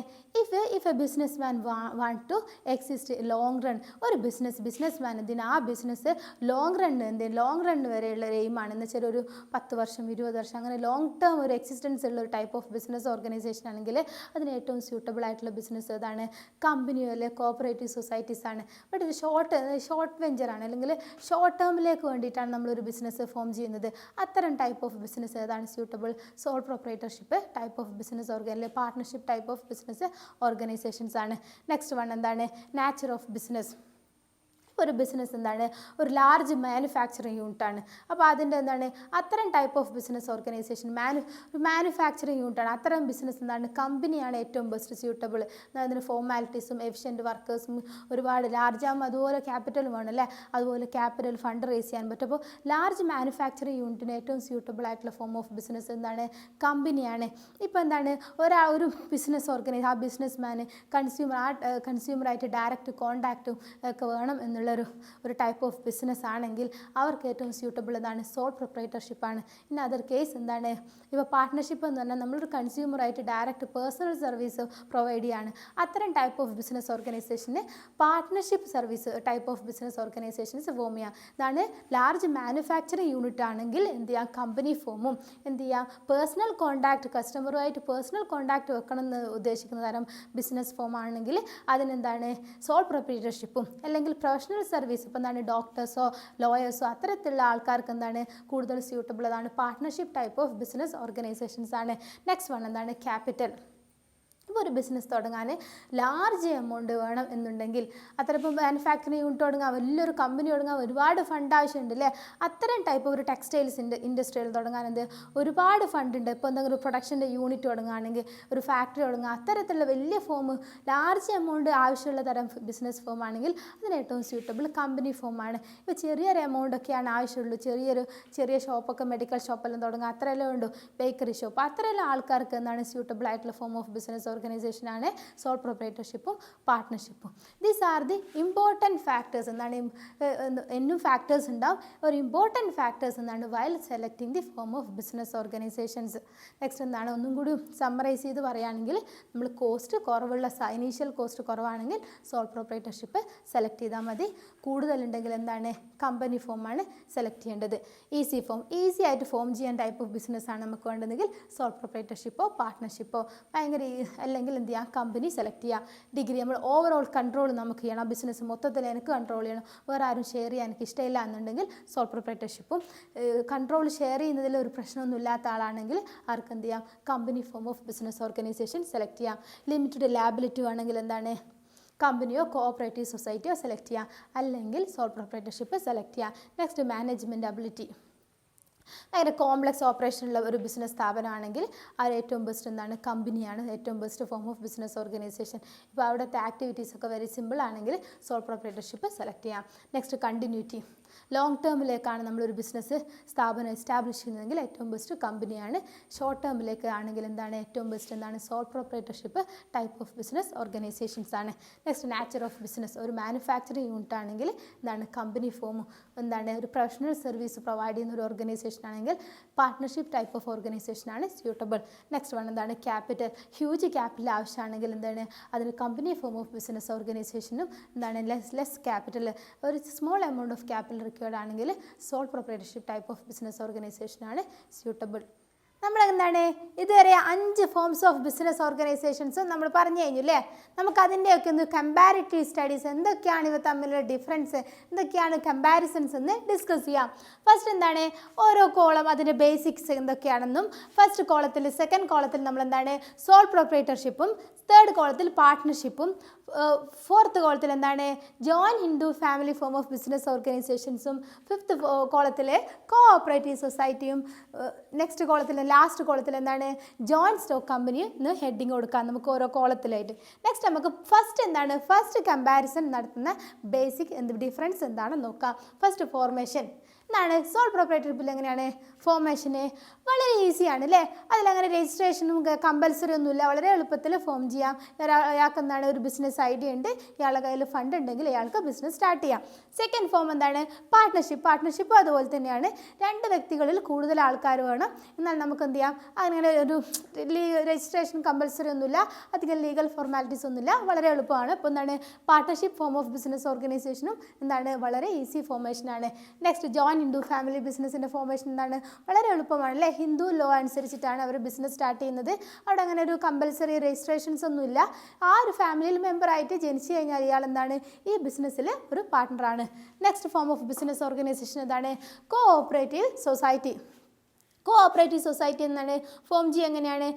if a businessman want to exist long run. ഒരു ബിസിനസ് മാൻ എന്തിനാ ആ ബിസിനസ് ലോങ് റൺ വരെയുള്ള ഒരു എയിമാണ്. എന്ന് വെച്ചാൽ ഒരു 10 വർഷം 20 വർഷം അങ്ങനെ ലോങ് ടേം ഒരു എക്സിസ്റ്റൻസ് ഉള്ള ഒരു ടൈപ്പ് ഓഫ് ബിസിനസ് ഓർഗനൈസേഷൻ ആണെങ്കിൽ അതിന് ഏറ്റവും സ്യൂട്ടബിൾ ആയിട്ടുള്ള ബിസിനസ് ഏതാണ്, കമ്പനിയോ അല്ലെ കോഓപ്പറേറ്റീവ് സൊസൈറ്റീസ് ആണ്. ബട്ട് ഇത് ഷോർട്ട് വെഞ്ചറാണ്, അല്ലെങ്കിൽ ഷോർട്ട് ടേമിലേക്ക് വേണ്ടിയിട്ടാണ് നമ്മളൊരു ബിസിനസ് ഫോം ചെയ്യുന്നത്. അത്തരം ടൈപ്പ് ഓഫ് ബിസിനസ് ഏതാണ് suitable, sole proprietorship type of business അല്ലെങ്കിൽ partnership type of business organisations ആണ്. നെക്സ്റ്റ് വൺ എന്താണ്, നാച്ചർ ഓഫ് ബിസിനസ്. ഒരു ബിസിനസ് എന്താണ്, ഒരു ലാർജ് മാനുഫാക്ചറിങ് യൂണിറ്റാണ്. അപ്പോൾ അതിൻ്റെ എന്താണ്, അത്തരം type of business organisation manufacturing യൂണിറ്റാണ്. അത്തരം ബിസിനസ് എന്താണ്, കമ്പനിയാണ് ഏറ്റവും ബെസ്റ്റ് സ്യൂട്ടബിൾ. അതിന് ഫോർമാലിറ്റീസും എഫിഷ്യൻറ്റ് വർക്കേഴ്സും ഒരുപാട് ലാർജ് ആകുമ്പോൾ അതുപോലെ ക്യാപിറ്റൽ വേണം അല്ലേ, അതുപോലെ ക്യാപിറ്റൽ ഫണ്ട് റേസ് ചെയ്യാൻ പറ്റും. അപ്പോൾ ലാർജ് മാനുഫാക്ചറിങ് യൂണിറ്റിന് ഏറ്റവും സ്യൂട്ടബിൾ ആയിട്ടുള്ള ഫോം ഓഫ് ബിസിനസ് എന്താണ്, കമ്പനിയാണ്. ഇപ്പോൾ എന്താണ്, ഒരു ബിസിനസ് ആ ബിസിനസ് മാന് കൺസ്യൂമറായിട്ട് ഡയറക്റ്റ് കോണ്ടാക്റ്റും ഒക്കെ വേണം എന്നുള്ള ഒരു ടൈപ്പ് ഓഫ് ബിസിനസ് ആണെങ്കിൽ അവർക്ക് ഏറ്റവും സ്യൂട്ടബിൾ എന്താണ്, സോൾ പ്രൊപ്രൈറ്റർഷിപ്പാണ്. ഇൻ അതർ കേസ് എന്താണ്, ഇപ്പോൾ പാർട്ട്ണർഷിപ്പ് എന്ന് പറഞ്ഞാൽ നമ്മളൊരു കൺസ്യൂമറായിട്ട് ഡയറക്റ്റ് പേഴ്സണൽ സർവീസ് പ്രൊവൈഡ് ചെയ്യാണ്. അത്തരം ടൈപ്പ് ഓഫ് ബിസിനസ് ഓർഗനൈസേഷന് partnership service type of business organisations form ചെയ്യാം. ഇതാണ് ലാർജ് മാനുഫാക്ചറിങ് യൂണിറ്റ് ആണെങ്കിൽ എന്ത് ചെയ്യാം, കമ്പനി ഫോമും എന്ത് ചെയ്യാം, പേഴ്സണൽ കോണ്ടാക്ട് കസ്റ്റമറുമായിട്ട് പേഴ്സണൽ കോണ്ടാക്ട് വെക്കണം എന്ന് ഉദ്ദേശിക്കുന്ന തരം ബിസിനസ് ഫോം ആണെങ്കിൽ അതിനെന്താണ്, സോൾ പ്രൊപ്രൈറ്റർഷിപ്പും അല്ലെങ്കിൽ പ്രൊഫഷണൽ സർവീസ്, ഇപ്പോൾ എന്താണ് ഡോക്ടേഴ്സോ ലോയേഴ്സോ അത്തരത്തിലുള്ള ആൾക്കാർക്ക് എന്താണ് കൂടുതൽ സ്യൂട്ടബിൾ അതാണ് partnership type of business organisations ആണ്. നെക്സ്റ്റ് വൺ എന്താണ്, ക്യാപിറ്റൽ. ഇപ്പോൾ ഒരു ബിസിനസ് തുടങ്ങാൻ ലാർജ് എമൗണ്ട് വേണം എന്നുണ്ടെങ്കിൽ, അത്ര ഇപ്പോൾ മാനുഫാക്ചറിങ് യൂണിറ്റ് തുടങ്ങാൻ, വലിയൊരു കമ്പനി തുടങ്ങാൻ ഒരുപാട് ഫണ്ട് ആവശ്യമുണ്ട് അല്ലേ. അത്തരം ടൈപ്പ് ഒരു ടെക്സ്റ്റൈൽസ് ഇൻഡസ്ട്രിയിൽ തുടങ്ങാൻ ഒരുപാട് ഫണ്ട് ഉണ്ട്. ഇപ്പോൾ എന്തെങ്കിലും ഒരു പ്രൊഡക്ഷൻ്റെ യൂണിറ്റ് തുടങ്ങുകയാണെങ്കിൽ, ഒരു ഫാക്ടറി തുടങ്ങുക, അത്തരത്തിലുള്ള വലിയ ലാർജ് എമൗണ്ട് ആവശ്യമുള്ള തരം ബിസിനസ് ഫോം ആണെങ്കിൽ അതിന് ഏറ്റവും സ്യൂട്ടബിൾ കമ്പനി ഫോമാണ്. ഇപ്പോൾ ചെറിയൊരു എമൗണ്ട് ഒക്കെയാണ് ആവശ്യമുള്ളൂ, ചെറിയ ഷോപ്പൊക്കെ, മെഡിക്കൽ ഷോപ്പെല്ലാം തുടങ്ങുക, അത്രയെല്ലാം ഉണ്ടോ, ബേക്കറി ഷോപ്പ്, അത്രയെല്ലാം ആൾക്കാർക്ക് എന്താണ് സ്യൂട്ടബിൾ ആയിട്ടുള്ള ഫോം ഓഫ് ബിസിനസ് ഓർഗനൈസേഷനാണ് സോൾ പ്രൊപ്രൈറ്റർഷിപ്പും പാർട്ട്ണർഷിപ്പും. These are the important factors. എന്താണ് എന്നും ഫാക്ടേഴ്സ് ഉണ്ടാവും. ഒരു ഇമ്പോർട്ടൻറ്റ് ഫാക്ടേഴ്സ് എന്താണ് while selecting the form of business organisations. Next എന്താണ്, ഒന്നും കൂടി സമ്മറൈസ് ചെയ്ത് പറയുകയാണെങ്കിൽ, നമ്മൾ കോസ്റ്റ് കുറവുള്ള, ഇനീഷ്യൽ കോസ്റ്റ് കുറവാണെങ്കിൽ സോൾ പ്രൊപ്രൈറ്റർഷിപ്പ് സെലക്ട് ചെയ്താൽ മതി. കൂടുതലുണ്ടെങ്കിൽ എന്താണ്, കമ്പനി ഫോമാണ് സെലക്ട് ചെയ്യേണ്ടത്. ഈസി ആയിട്ട് ഫോം ചെയ്യാൻ ടൈപ്പ് ഓഫ് ബിസിനസ്സാണ് നമുക്ക് വേണ്ടതെങ്കിൽ സോൾ പ്രൊപ്രൈറ്റർഷിപ്പോ പാർട്ട്ണർഷിപ്പോ, ഭയങ്കര അല്ലെങ്കിൽ എന്ത് ചെയ്യാം, കമ്പനി സെലക്ട് ചെയ്യാം. ഡിഗ്രി നമ്മൾ ഓവറോൾ കൺട്രോൾ നമുക്ക് ചെയ്യണം, ബിസിനസ് മൊത്തത്തിൽ എനിക്ക് കൺട്രോൾ ചെയ്യണം, വേറെ ആരും ഷെയർ ചെയ്യാൻ എനിക്ക് ഇഷ്ടമില്ല എന്നുണ്ടെങ്കിൽ സോൾ പ്രൊപ്രൈറ്റർഷിപ്പും. കൺട്രോൾ ഷെയർ ചെയ്യുന്നതിൽ ഒരു പ്രശ്നമൊന്നും ഇല്ലാത്ത ആളാണെങ്കിൽ ആർക്ക് എന്ത് ചെയ്യാം, company form of business organisation select ചെയ്യാം. ലിമിറ്റഡ് ലാബിലിറ്റി ആണെങ്കിൽ എന്താണ്, കമ്പനിയോ കോഓപ്പറേറ്റീവ് സൊസൈറ്റിയോ സെലക്ട് ചെയ്യാം, അല്ലെങ്കിൽ സോൾ പ്രൊപ്രൈറ്റർഷിപ്പ് സെലക്ട് ചെയ്യാം. Next management ability. ഭയങ്കര കോംപ്ലക്സ് ഓപ്പറേഷനുള്ള ഒരു ബിസിനസ് സ്ഥാപനമാണെങ്കിൽ അത് ഏറ്റവും ബെസ്റ്റ് എന്താണ്, കമ്പനിയാണ് ഏറ്റവും best form of business organisation. ഇപ്പോൾ അവിടുത്തെ ആക്ടിവിറ്റീസ് ഒക്കെ വെരി സിമ്പിൾ ആണെങ്കിൽ സോൾ പ്രൊപ്രൈറ്റർഷിപ്പ് സെലക്ട് ചെയ്യാം. Next continuity. ലോങ് ടേമിലേക്കാണ് നമ്മളൊരു ബിസിനസ് സ്ഥാപനം എസ്റ്റാബ്ലിഷ് ചെയ്യുന്നതെങ്കിൽ ഏറ്റവും ബെസ്റ്റ് കമ്പനിയാണ്. ഷോർട്ട് ടേമിലേക്ക് ആണെങ്കിൽ എന്താണ് ഏറ്റവും ബെസ്റ്റ് എന്താണ്, sole proprietorship type of business organisations ആണ്. Next nature of business. ഒരു മാനുഫാക്ചറിങ് യൂണിറ്റ് ആണെങ്കിൽ എന്താണ്, കമ്പനി ഫോം. എന്താണ്, ഒരു പ്രൊഫഷണൽ സർവീസ് പ്രൊവൈഡ് ചെയ്യുന്ന ഒരു ഓർഗനൈസേഷൻ ആണെങ്കിൽ പാർട്ട്ണർഷിപ്പ് ടൈപ്പ് ഓഫ് ഓർഗനൈസേഷനാണ് സ്യൂട്ടബിൾ. നെക്സ്റ്റ് വൺ എന്താണ്, ക്യാപിറ്റൽ. ഹ്യൂജ് ക്യാപിറ്റൽ ആവശ്യമാണെങ്കിൽ എന്താണ്, അതിന് കമ്പനി ഫോം ഓഫ് ബിസിനസ് ഓർഗനൈസേഷനും എന്താണ്, ലെസ് ക്യാപിറ്റൽ, ഒരു small amount of capital required ആണെങ്കിൽ sole proprietorship type of business ഓർഗനൈസേഷനാണ് സ്യൂട്ടബിൾ. നമ്മൾ എന്താണ് ഇതുവരെ 5 ഫോംസ് ഓഫ് ബിസിനസ് ഓർഗനൈസേഷൻസും നമ്മൾ പറഞ്ഞു കഴിഞ്ഞു അല്ലേ. നമുക്കതിൻ്റെയൊക്കെ ഒന്ന് കമ്പാരിറ്റീവ് സ്റ്റഡീസ്, എന്തൊക്കെയാണ് ഇവ തമ്മിലുള്ള ഡിഫറൻസ്, എന്തൊക്കെയാണ് കമ്പാരിസൺസ് എന്ന് ഡിസ്കസ് ചെയ്യാം. ഫസ്റ്റ് എന്താണ്, ഓരോ കോളം അതിൻ്റെ ബേസിക്സ് എന്തൊക്കെയാണെന്നും, ഫസ്റ്റ് കോളത്തിൽ സെക്കൻഡ് കോളത്തിൽ നമ്മൾ എന്താണ് സോൾ പ്രൊപ്രൈറ്റർഷിപ്പും, തേർഡ് കോളത്തിൽ പാർട്ട്ണർഷിപ്പും, ഫോർത്ത് കോളത്തിൽ എന്താണ് joint Hindu family form of business ഓർഗനൈസേഷൻസും, ഫിഫ്ത്ത് കോളത്തിൽ കോഓപ്പറേറ്റീവ് സൊസൈറ്റിയും, നെക്സ്റ്റ് കോളത്തിൽ ലാസ്റ്റ് കോളത്തിൽ എന്താണ് ജോയിൻറ്റ് സ്റ്റോക്ക് കമ്പനി എന്ന് ഹെഡിങ് കൊടുക്കാം നമുക്ക് ഓരോ കോളത്തിലായിട്ട്. നെക്സ്റ്റ് നമുക്ക് ഫസ്റ്റ് എന്താണ്, ഫസ്റ്റ് കമ്പാരിസൺ നടത്തുന്ന ബേസിക് ഡിഫറൻസ് എന്താണെന്ന് നോക്കാം. First formation. എന്താണ് സോൾ പ്രൊപ്രൈറ്റർഷിപ്പിൽ എങ്ങനെയാണ് ഫോർമേഷന്, വളരെ ഈസിയാണ് അല്ലേ. അതിലങ്ങനെ രജിസ്ട്രേഷനും കമ്പൽസറി ഒന്നുമില്ല, വളരെ എളുപ്പത്തിൽ ഫോം ചെയ്യാം. അയാൾക്ക് എന്താണ് ഒരു ബിസിനസ് ഐഡിയ ഉണ്ട്, ഇയാളുടെ കയ്യിൽ ഫണ്ട് ഉണ്ടെങ്കിൽ അയാൾക്ക് ബിസിനസ് സ്റ്റാർട്ട് ചെയ്യാം. സെക്കൻഡ് ഫോം എന്താണ് പാർട്ട്ണർഷിപ്പ് അതുപോലെ തന്നെയാണ്. 2 വ്യക്തികളിൽ കൂടുതൽ ആൾക്കാർ വേണം, എന്നാൽ നമുക്ക് എന്ത് ചെയ്യാം, അങ്ങനെ ഒരു രജിസ്ട്രേഷൻ കമ്പൽസറി ഒന്നുമില്ല, അധികം ലീഗൽ ഫോർമാലിറ്റീസ് ഒന്നുമില്ല, വളരെ എളുപ്പമാണ്. അപ്പോൾ എന്താണ് പാർട്ട്ണർഷിപ്പ് ഫോം ഓഫ് ബിസിനസ് ഓർഗനൈസേഷനും എന്താണ് വളരെ ഈസി ഫോർമേഷനാണ്. നെക്സ്റ്റ് ജോയിൻറ്റ് ഹിന്ദു ഫാമിലി ബിസിനസ്സിൻ്റെ ഫോർമേഷൻ എന്താണ് വളരെ എളുപ്പമാണ് അല്ലേ. ഹിന്ദു ലോ അനുസരിച്ചിട്ടാണ് അവർ ബിസിനസ് സ്റ്റാർട്ട് ചെയ്യുന്നത്. അവിടെ അങ്ങനെ ഒരു കമ്പൽസറി രജിസ്ട്രേഷൻസ് ഒന്നുമില്ല. ആ ഒരു ഫാമിലിയിൽ മെമ്പറായിട്ട് ജനിച്ചു കഴിഞ്ഞാൽ ഇയാൾ എന്താണ് ഈ ബിസിനസ്സിൽ ഒരു പാർട്ട്ണറാണ്. Next form of business organisation എന്താണ് കോഓപ്പറേറ്റീവ് സൊസൈറ്റി. കോഓപ്പറേറ്റീവ് സൊസൈറ്റി എന്നാണ് ഫോം ചെയ്യുക എങ്ങനെയാണ്,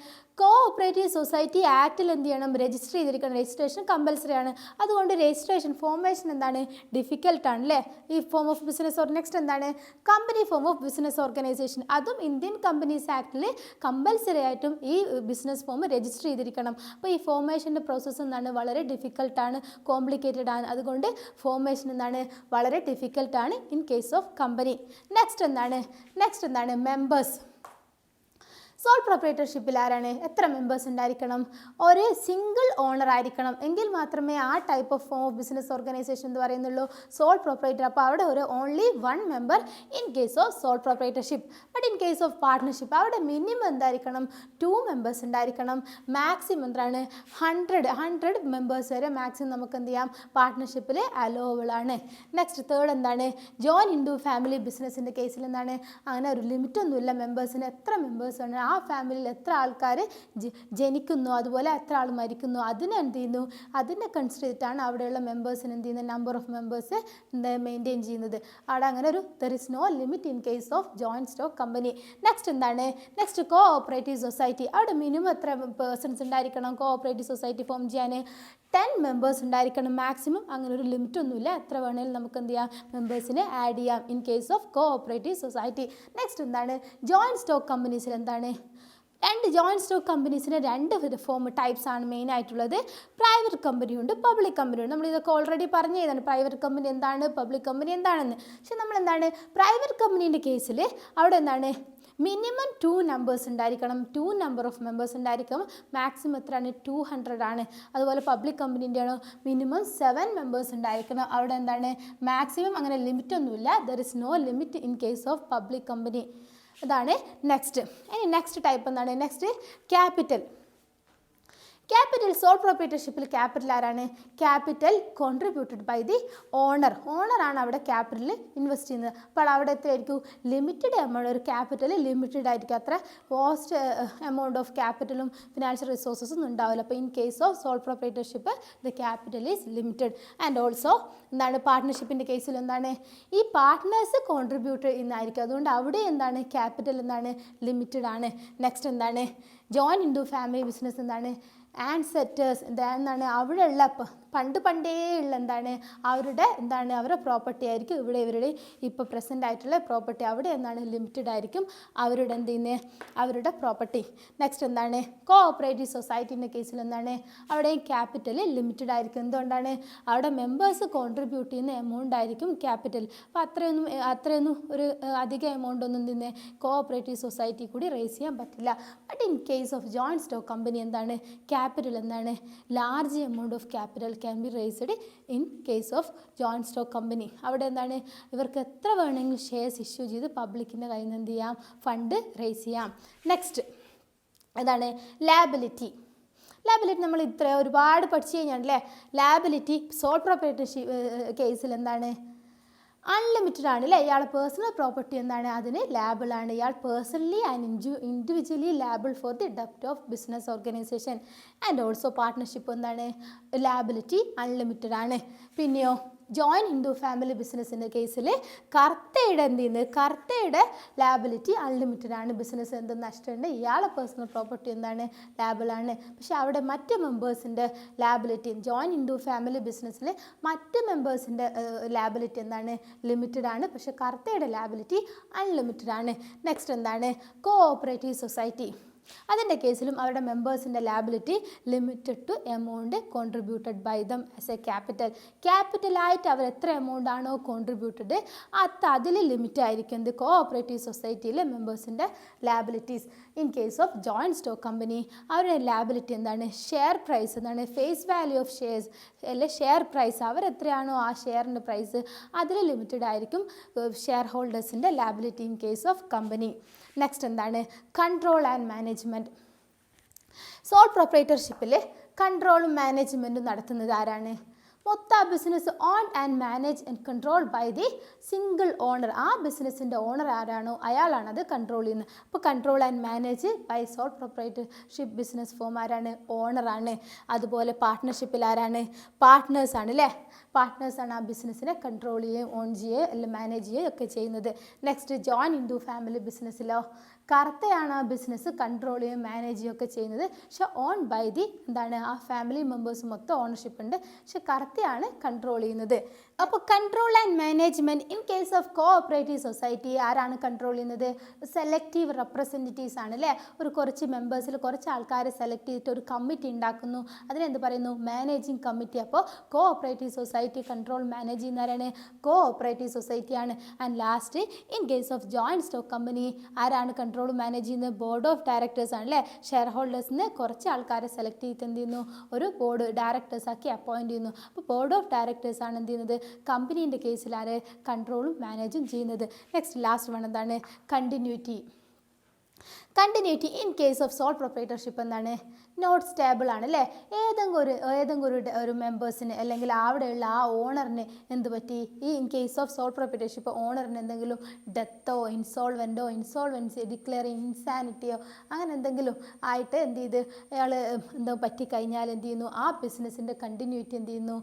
കോഓപ്പറേറ്റീവ് സൊസൈറ്റി ആക്ടിൽ എന്ത് ചെയ്യണം, രജിസ്റ്റർ ചെയ്തിരിക്കണം. രജിസ്ട്രേഷൻ കമ്പൽസറി ആണ്. അതുകൊണ്ട് രജിസ്ട്രേഷൻ ഫോർമേഷൻ എന്താണ് ഡിഫിക്കൽട്ടാണ് അല്ലേ ഈ ഫോം ഓഫ് ബിസിനസ്. നെക്സ്റ്റ് എന്താണ് company form of business organisation. അതും ഇന്ത്യൻ കമ്പനീസ് ആക്ടിൽ കമ്പൽസറി ആയിട്ടും ഈ ബിസിനസ് ഫോം രജിസ്റ്റർ ചെയ്തിരിക്കണം. അപ്പോൾ ഈ ഫോർമേഷൻ്റെ പ്രോസസ്സ് എന്താണ് വളരെ ഡിഫിക്കൽട്ടാണ്, കോംപ്ലിക്കേറ്റഡ് ആണ്. അതുകൊണ്ട് ഫോർമേഷൻ എന്താണ് വളരെ ഡിഫിക്കൽട്ടാണ് in case of company. Next എന്താണ് മെമ്പേഴ്സ്. സോൾ പ്രൊപ്രൈറ്റർഷിപ്പിൽ ആരാണ്, എത്ര മെമ്പേഴ്സ് ഉണ്ടായിരിക്കണം, ഒരു സിംഗിൾ ഓണർ ആയിരിക്കണം, എങ്കിൽ മാത്രമേ ആ type of form of business organisation എന്ന് പറയുന്നുള്ളൂ സോൾ പ്രൊപ്രൈറ്റർ. അപ്പോൾ അവിടെ ഒരു only 1 member in case of sole proprietorship. But in case of partnership അവിടെ മിനിമം എന്തായിരിക്കണം 2 മെമ്പേഴ്സ് ഉണ്ടായിരിക്കണം. മാക്സിമം എന്താണ് 100 മെമ്പേഴ്സ് വരെ മാക്സിമം നമുക്ക് എന്ത് ചെയ്യാം പാർട്ട്ണർഷിപ്പിൽ അലോവബിൾ ആണ്. നെക്സ്റ്റ് തേർഡ് എന്താണ് ജോയിൻറ്റ് ഹിന്ദു ഫാമിലി ബിസിനസ്സിൻ്റെ കേസിൽ എന്താണ് അങ്ങനെ ഒരു ലിമിറ്റൊന്നുമില്ല മെമ്പേഴ്സിന്, എത്ര മെമ്പേഴ്സ് ആണ് ആ ആ ഫാമിലിയിൽ എത്ര ആൾക്കാർ ജനിക്കുന്നു അതുപോലെ എത്ര ആൾ മരിക്കുന്നു അതിനെ എന്ത് ചെയ്യുന്നു, അതിനെ കൺസിഡർ ചെയ്തിട്ടാണ് അവിടെയുള്ള മെമ്പേഴ്സിന് എന്ത് ചെയ്യുന്നത്, നമ്പർ ഓഫ് മെമ്പേഴ്സ് മെയിൻറ്റെയിൻ ചെയ്യുന്നത്. അവിടെ അങ്ങനെ ഒരു there is no limit in case of joint stock company. Next എന്താണ്, നെക്സ്റ്റ് കോ ഓപ്പറേറ്റീവ് സൊസൈറ്റി. അവിടെ മിനിമം എത്ര പേഴ്സൺസ് ഉണ്ടായിരിക്കണം കോ ഓപ്പറേറ്റീവ് സൊസൈറ്റി ഫോം ചെയ്യാൻ? 10 മെമ്പേഴ്സ് ഉണ്ടായിരിക്കണം മാക്സിമം. അങ്ങനെ ഒരു ലിമിറ്റ് ഒന്നുമില്ല, എത്ര വേണമെങ്കിലും നമുക്ക് എന്ത് ചെയ്യാം, മെമ്പേഴ്സിനെ ആഡ് ചെയ്യാം in case of co operative society. Next എന്താണ്, ജോയിൻറ്റ് സ്റ്റോക്ക് കമ്പനീസിൽ എന്താണ്, ജോയിൻറ്റ് സ്റ്റോക്ക് കമ്പനീസിന് 2 ഫോം ടൈപ്സ് ആണ് മെയിൻ ആയിട്ടുള്ളത്. പ്രൈവറ്റ് കമ്പനി ഉണ്ട്, പബ്ലിക് കമ്പനി ഉണ്ട്. നമ്മൾ ഇതൊക്കെ ഓൾറെഡി പറഞ്ഞു ചെയ്താണ് പ്രൈവറ്റ് കമ്പനി എന്താണ്, പബ്ലിക് കമ്പനി എന്താണെന്ന്. പക്ഷെ നമ്മൾ എന്താണ് പ്രൈവറ്റ് കമ്പനീൻ്റെ കേസിൽ അവിടെ എന്താണ് മിനിമം 2 നമ്പേഴ്സ് ഉണ്ടായിരിക്കണം, 2 നമ്പർ ഓഫ് മെമ്പേഴ്സ് ഉണ്ടായിരിക്കണം. മാക്സിമം എത്രയാണ്, 200 ആണ്. അതുപോലെ പബ്ലിക് കമ്പനീൻ്റെ ആണോ മിനിമം 7 മെമ്പേഴ്സ് ഉണ്ടായിരിക്കണം. അവിടെ എന്താണ് മാക്സിമം അങ്ങനെ ലിമിറ്റ് ഒന്നുമില്ല, there is no limit in case of public company. അതാണ് നെക്സ്റ്റ്. ഇനി നെക്സ്റ്റ് ടൈപ്പ് എന്താണ്, നെക്സ്റ്റ് ക്യാപിറ്റൽ. ക്യാപിറ്റൽ സോൾ പ്രൊപ്രൈറ്റർഷിപ്പിൽ ക്യാപിറ്റൽ ആരാണ്, capital contributed by the owner. ഓണറാണ് അവിടെ ക്യാപിറ്റൽ ഇൻവെസ്റ്റ് ചെയ്യുന്നത്. അപ്പോൾ അവിടെ എത്രയായിരിക്കും, ലിമിറ്റഡ് എമൗണ്ട്, ഒരു ക്യാപിറ്റൽ ലിമിറ്റഡ് ആയിരിക്കും, അത്ര വാസ്റ്റ് എമൗണ്ട് ഓഫ് ക്യാപിറ്റലും ഫിനാൻഷ്യൽ റിസോഴ്സസും ഉണ്ടാവില്ല. അപ്പോൾ in case of sole proprietorship the capital is limited. And also എന്താണ് പാർട്ട്ണർഷിപ്പിൻ്റെ കേസിൽ എന്താണ് ഈ പാർട്ട്നേഴ്സ് കോൺട്രിബ്യൂട്ട് ചെയ്യുന്നതായിരിക്കും. അതുകൊണ്ട് അവിടെ എന്താണ് ക്യാപിറ്റൽ എന്താണ് ലിമിറ്റഡ് ആണ്. നെക്സ്റ്റ് എന്താണ് joint in to family business എന്താണ് ആൻസെറ്റേഴ്സ് എന്താണ് അവിടെയുള്ള പണ്ടേ ഉള്ള എന്താണ് അവരുടെ പ്രോപ്പർട്ടി ആയിരിക്കും ഇവിടെ ഇവരുടെ ഇപ്പോൾ പ്രസൻ്റ് ആയിട്ടുള്ള പ്രോപ്പർട്ടി അവിടെ എന്താണ് ലിമിറ്റഡ് ആയിരിക്കും അവരുടെ എന്ത് ചെയ്യുന്നത് അവരുടെ പ്രോപ്പർട്ടി. നെക്സ്റ്റ് എന്താണ് കോ ഓപ്പറേറ്റീവ് സൊസൈറ്റീൻ്റെ കേസിൽ എന്താണ് അവിടെയും ക്യാപിറ്റൽ ലിമിറ്റഡ് ആയിരിക്കും. എന്തുകൊണ്ടാണ് അവിടെ മെമ്പേഴ്സ് കോൺട്രിബ്യൂട്ട് ചെയ്യുന്ന എമൗണ്ട് ആയിരിക്കും ക്യാപിറ്റൽ. അപ്പോൾ അത്രയൊന്നും ഒരു അധിക എമൗണ്ട് ഒന്നും തന്നെ കോ ഓപ്പറേറ്റീവ് സൊസൈറ്റി കൂടി റേസ് ചെയ്യാൻ പറ്റില്ല. But in case of joint stock company എന്താണ് ക്യാപിറ്റൽ എന്താണ് large amount of capital can be raised in case of joint stock company. അവിടെ എന്താണ് ഇവർക്ക് എത്ര വേണമെങ്കിലും ഷെയർസ് ഇഷ്യൂ ചെയ്ത് പബ്ലിക്കിൻ്റെ കയ്യിൽ നിന്ന് എന്ത് ചെയ്യാം ഫണ്ട് റേസ് ചെയ്യാം. നെക്സ്റ്റ് എന്താണ് ലാബിലിറ്റി. നമ്മൾ ഒരുപാട് പഠിച്ചു കഴിഞ്ഞാണല്ലേ. ലാബിലിറ്റി സോൾ പ്രൊപ്രൈറ്റർഷിപ്പ് കേസിൽ എന്താണ് അൺലിമിറ്റഡ് ആണ് അല്ലേ. ഇയാൾ പേഴ്സണൽ പ്രോപ്പർട്ടി എന്താണ് അതിന് ലാബിളാണ്. ഇയാൾ personally and individually liable for the ഡെപ്റ്റ് of business organisation. And also partnership എന്താണ് ലാബിലിറ്റി അൺലിമിറ്റഡ് ആണ്. പിന്നെയോ ജോയിൻ ഇൻ ടു ഫാമിലി ബിസിനസ്സിൻ്റെ കേസിൽ കർത്തയുടെ ലാബിലിറ്റി അൺലിമിറ്റഡ് ആണ്. ബിസിനസ് എന്ത് നഷ്ടമുണ്ട് ഇയാളെ പേഴ്സണൽ പ്രോപ്പർട്ടി എന്താണ് ലാബിളാണ്. പക്ഷേ അവിടെ മറ്റ് മെമ്പേഴ്സിൻ്റെ liability join in to family ബിസിനസ്സിൽ മറ്റ് മെമ്പേഴ്സിൻ്റെ ലാബിലിറ്റി എന്താണ് ലിമിറ്റഡ് ആണ്. പക്ഷേ കർത്തയുടെ ലാബിലിറ്റി അൺലിമിറ്റഡ് ആണ്. നെക്സ്റ്റ് എന്താണ് കോ ഓപ്പറേറ്റീവ് സൊസൈറ്റി. അതിൻ്റെ കേസിലും അവരുടെ മെമ്പേഴ്സിൻ്റെ liability limited to amount contributed by them as a ക്യാപിറ്റലായിട്ട് അവർ എത്ര എമൗണ്ട് ആണോ കോൺട്രിബ്യൂട്ടഡ് അതിൽ ലിമിറ്റ് ആയിരിക്കും എന്ത് കോ ഓപ്പറേറ്റീവ് സൊസൈറ്റിയിലെ മെമ്പേഴ്സിൻ്റെ liabilities. In case of joint stock company അവരുടെ ലാബിലിറ്റി എന്താണ് ഷെയർ പ്രൈസ് എന്താണ് ഫേസ് വാല്യൂ ഓഫ് ഷെയർസ് അല്ലെ ഷെയർ പ്രൈസ് അവരെത്രയാണോ ആ ഷെയറിൻ്റെ പ്രൈസ് അതിൽ ലിമിറ്റഡ് ആയിരിക്കും ഷെയർ ഹോൾഡേഴ്സിൻ്റെ liability in case of company. Next എന്താണ് കൺട്രോൾ ആൻഡ് മാനേജ്മെൻറ്റ്. സോൾ പ്രൊപ്രൈറ്റർഷിപ്പിൽ കൺട്രോളും മാനേജ്മെൻറ്റും നടത്തുന്നത് ആരാണ്? മൊത്തം business own and manage and control by the single owner. ആ ബിസിനസ്സിൻ്റെ ഓണർ ആരാണോ അയാളാണ് അത് കൺട്രോൾ ചെയ്യുന്നത്. അപ്പോൾ control and manage by sole proprietorship business form ആരാണ്? ഓണറാണ്. അതുപോലെ പാർട്ട്ണർഷിപ്പിൽ ആരാണ്? പാർട്ട്നേഴ്സാണ് അല്ലേ. പാർട്ട്നേഴ്സാണ് ആ ബിസിനസ്സിനെ കൺട്രോൾ ചെയ്യുകയും ഓൺ ചെയ്യുകയും അല്ലെങ്കിൽ മാനേജ് ചെയ്യുകയും ഒക്കെ ചെയ്യുന്നത്. Next joint in to family ബിസിനസ്സിലോ കർത്തയാണ് ആ ബിസിനസ് കൺട്രോൾ ചെയ്യുകയും മാനേജ് ചെയ്യുകയൊക്കെ ചെയ്യുന്നത്. പക്ഷെ ഓൺ ബൈ ദി എന്താണ് ആ ഫാമിലി മെമ്പേഴ്സ് മൊത്തം ഓണർഷിപ്പ് ഉണ്ട് പക്ഷെ കർത്തയാണ് കൺട്രോൾ ചെയ്യുന്നത്. അപ്പോൾ control and management in case of co operative society ആരാണ് കൺട്രോൾ ചെയ്യുന്നത്? സെലക്റ്റീവ് റെപ്രസെൻറ്റേറ്റീവ്സ് ആണ് അല്ലേ. കുറച്ച് മെമ്പേഴ്സിൽ കുറച്ച് ആൾക്കാരെ സെലക്ട് ചെയ്തിട്ട് ഒരു കമ്മിറ്റി ഉണ്ടാക്കുന്നു. അതിനെന്ത് പറയുന്നു? Managing committee. അപ്പോൾ co operative society control manage ചെയ്യുന്നവരാണ് കോ ഓപ്പറേറ്റീവ് സൊസൈറ്റിയാണ്. And last in case of joint stock company ആരാണ് കൺട്രോൾ മാനേജ് ചെയ്യുന്നത്? ബോർഡ് ഓഫ് ഡയറക്ടേഴ്സ് ആണ് അല്ലേ. ഷെയർ ഹോൾഡേഴ്സിന് കുറച്ച് ആൾക്കാരെ സെലക്ട് ചെയ്തിട്ട് എന്ത് ചെയ്യുന്നു ഒരു ബോർഡ് ഡയറക്ടേഴ്സ് ആക്കി അപ്പോയിൻറ്റ് ചെയ്യുന്നു. അപ്പോൾ ബോർഡ് ഓഫ് ഡയറക്ടേഴ്സ് ആണ് എന്ത് ചെയ്യുന്നത് കമ്പനീൻ്റെ കേസിൽ ആരെ കൺട്രോളും മാനേജും ചെയ്യുന്നത്. നെക്സ്റ്റ് ലാസ്റ്റ് വൺ എന്താണ് continuity in case of sole proprietorship എന്താണ് നോട്ട് സ്റ്റേബിൾ ആണ് അല്ലേ. ഏതെങ്കിലും ഒരു മെമ്പേഴ്സിന് അല്ലെങ്കിൽ അവിടെയുള്ള ആ ഓണറിന് എന്ത് പറ്റി, ഈ in case of sole proprietorship ഓണറിന് എന്തെങ്കിലും ഡെത്തോ ഇൻസോൾവൻസി ഡിക്ലെയർ ഇൻസാനിറ്റിയോ അങ്ങനെ എന്തെങ്കിലും ആയിട്ട് എന്ത് ചെയ്ത് അയാൾ എന്തോ പറ്റിക്കഴിഞ്ഞാൽ എന്ത് ചെയ്യുന്നു, ആ ബിസിനസ്സിൻ്റെ കണ്ടിന്യൂറ്റി എന്ത് ചെയ്യുന്നു,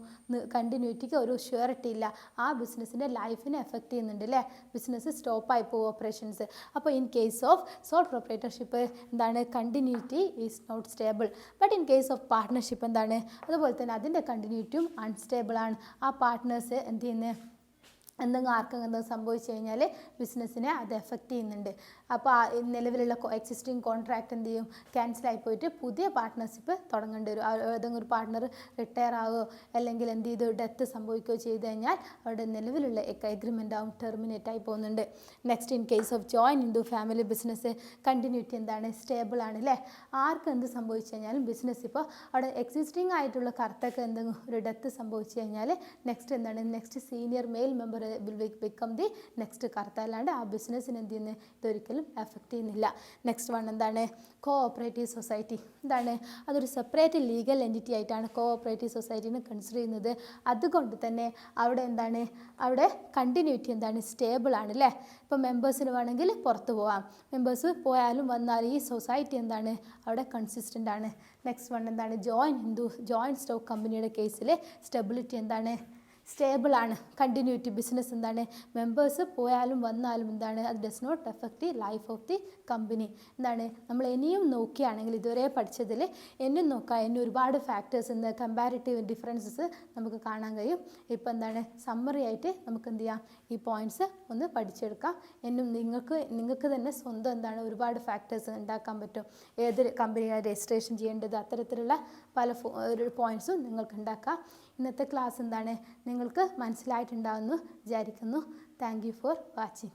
കണ്ടിന്യൂറ്റിക്ക് ഒരു ഷ്യൂറിറ്റി ഇല്ല, ആ ബിസിനസ്സിൻ്റെ ലൈഫിനെ എഫക്റ്റ് ചെയ്യുന്നുണ്ട് അല്ലേ, ബിസിനസ് സ്റ്റോപ്പായി പോകും ഓപ്പറേഷൻസ്. അപ്പോൾ in case of sole proprietorship എന്താണ്, continuity is not stable. But in case of partnership എന്താണ്, അതുപോലെ തന്നെ അതിൻ്റെ കണ്ടിന്യൂറ്റിയും അൺസ്റ്റേബിൾ ആണ്. ആ പാർട്ട്നേഴ്സ് എന്ത് ചെയ്യുന്നത്, ആർക്കെങ്കിലും സംഭവിച്ചു കഴിഞ്ഞാൽ ബിസിനസ്സിനെ അത് എഫക്റ്റ് ചെയ്യുന്നുണ്ട്. അപ്പോൾ നിലവിലുള്ള എക്സിസ്റ്റിംഗ് കോൺട്രാക്റ്റ് എന്ത് ചെയ്യും, ക്യാൻസലായി പോയിട്ട് പുതിയ പാർട്ട്ണർഷിപ്പ് തുടങ്ങേണ്ടി വരും. ഏതെങ്കിലും ഒരു പാർട്ട്ണർ റിട്ടയർ ആവുകയോ അല്ലെങ്കിൽ എന്ത് ചെയ്തു ഡെത്ത് സംഭവിക്കുകയോ ചെയ്ത് കഴിഞ്ഞാൽ അവരുടെ നിലവിലുള്ള എഗ്രിമെൻ്റ് ആവും ടെർമിനേറ്റ് ആയി പോകുന്നുണ്ട്. Next in case of joint in to family business continuity എന്താണ്, സ്റ്റേബിൾ ആണ് അല്ലേ. ആർക്ക് എന്ത് സംഭവിച്ചു കഴിഞ്ഞാലും ബിസിനസ് ഇപ്പോൾ അവിടെ എക്സിസ്റ്റിംഗ് ആയിട്ടുള്ള കർത്തക്ക് എന്തെങ്കിലും ഒരു ഡെത്ത് സംഭവിച്ചു കഴിഞ്ഞാൽ നെക്സ്റ്റ് എന്താണ്, next senior male member will become the next Karta, അല്ലാണ്ട് ആ ബിസിനസ്സിന് എന്ത് ചെയ്യുന്നത് ഇതൊരിക്കലും എഫക്റ്റ് ചെയ്യുന്നില്ല. നെക്സ്റ്റ് വൺ എന്താണ്, കോ ഓപ്പറേറ്റീവ് സൊസൈറ്റി. എന്താണ്, അതൊരു സെപ്പറേറ്റ് ലീഗൽ എൻറ്റിറ്റി ആയിട്ടാണ് കോ ഓപ്പറേറ്റീവ് സൊസൈറ്റീനെ കൺസിഡർ ചെയ്യുന്നത്. അതുകൊണ്ട് തന്നെ അവിടെ എന്താണ്, അവിടെ കണ്ടിന്യൂറ്റി എന്താണ്, സ്റ്റേബിൾ ആണ് അല്ലേ. ഇപ്പോൾ മെമ്പേഴ്സിന് വേണമെങ്കിൽ പുറത്ത് പോകാം, മെമ്പേഴ്സ് പോയാലും വന്നാലും ഈ സൊസൈറ്റി എന്താണ് അവിടെ കൺസിസ്റ്റൻ്റ് ആണ്. നെക്സ്റ്റ് വൺ എന്താണ്, ജോയിൻറ്റ് സ്റ്റോക്ക് കമ്പനിയുടെ കേസിൽ സ്റ്റെബിലിറ്റി എന്താണ്, സ്റ്റേബിൾ ആണ്. കണ്ടിന്യൂറ്റി ബിസിനസ് എന്താണ്, മെമ്പേഴ്സ് പോയാലും വന്നാലും എന്താണ്, അത് does not effect the life of the company. എന്താണ്, നമ്മൾ ഇനിയും നോക്കുകയാണെങ്കിൽ ഇതുവരെ പഠിച്ചതിൽ ഇനിയും നോക്കാം, ഇനി ഒരുപാട് ഫാക്ടേഴ്സ് എന്ന് കമ്പാരിറ്റീവ് ഡിഫറൻസസ് നമുക്ക് കാണാൻ കഴിയും. ഇപ്പോൾ എന്താണ് സമ്മറി ആയിട്ട് നമുക്ക് എന്ത് ചെയ്യാം, ഈ പോയിൻറ്റ്സ് ഒന്ന് പഠിച്ചെടുക്കാം. ഇന്നും നിങ്ങൾക്ക് തന്നെ സ്വന്തം എന്താണ് ഒരുപാട് ഫാക്ടേഴ്സ് ഉണ്ടാക്കാൻ പറ്റും. ഏത് കമ്പനിയാണ് രജിസ്ട്രേഷൻ ചെയ്യേണ്ടത്, അത്തരത്തിലുള്ള പല പോയിൻറ്റ്സും നിങ്ങൾക്ക് ഉണ്ടാക്കാം. ഇന്നത്തെ ക്ലാസ് എന്താണ് നിങ്ങൾക്ക് മനസ്സിലായിട്ടുണ്ടാവുമെന്ന് വിചാരിക്കുന്നു. Thank you for watching.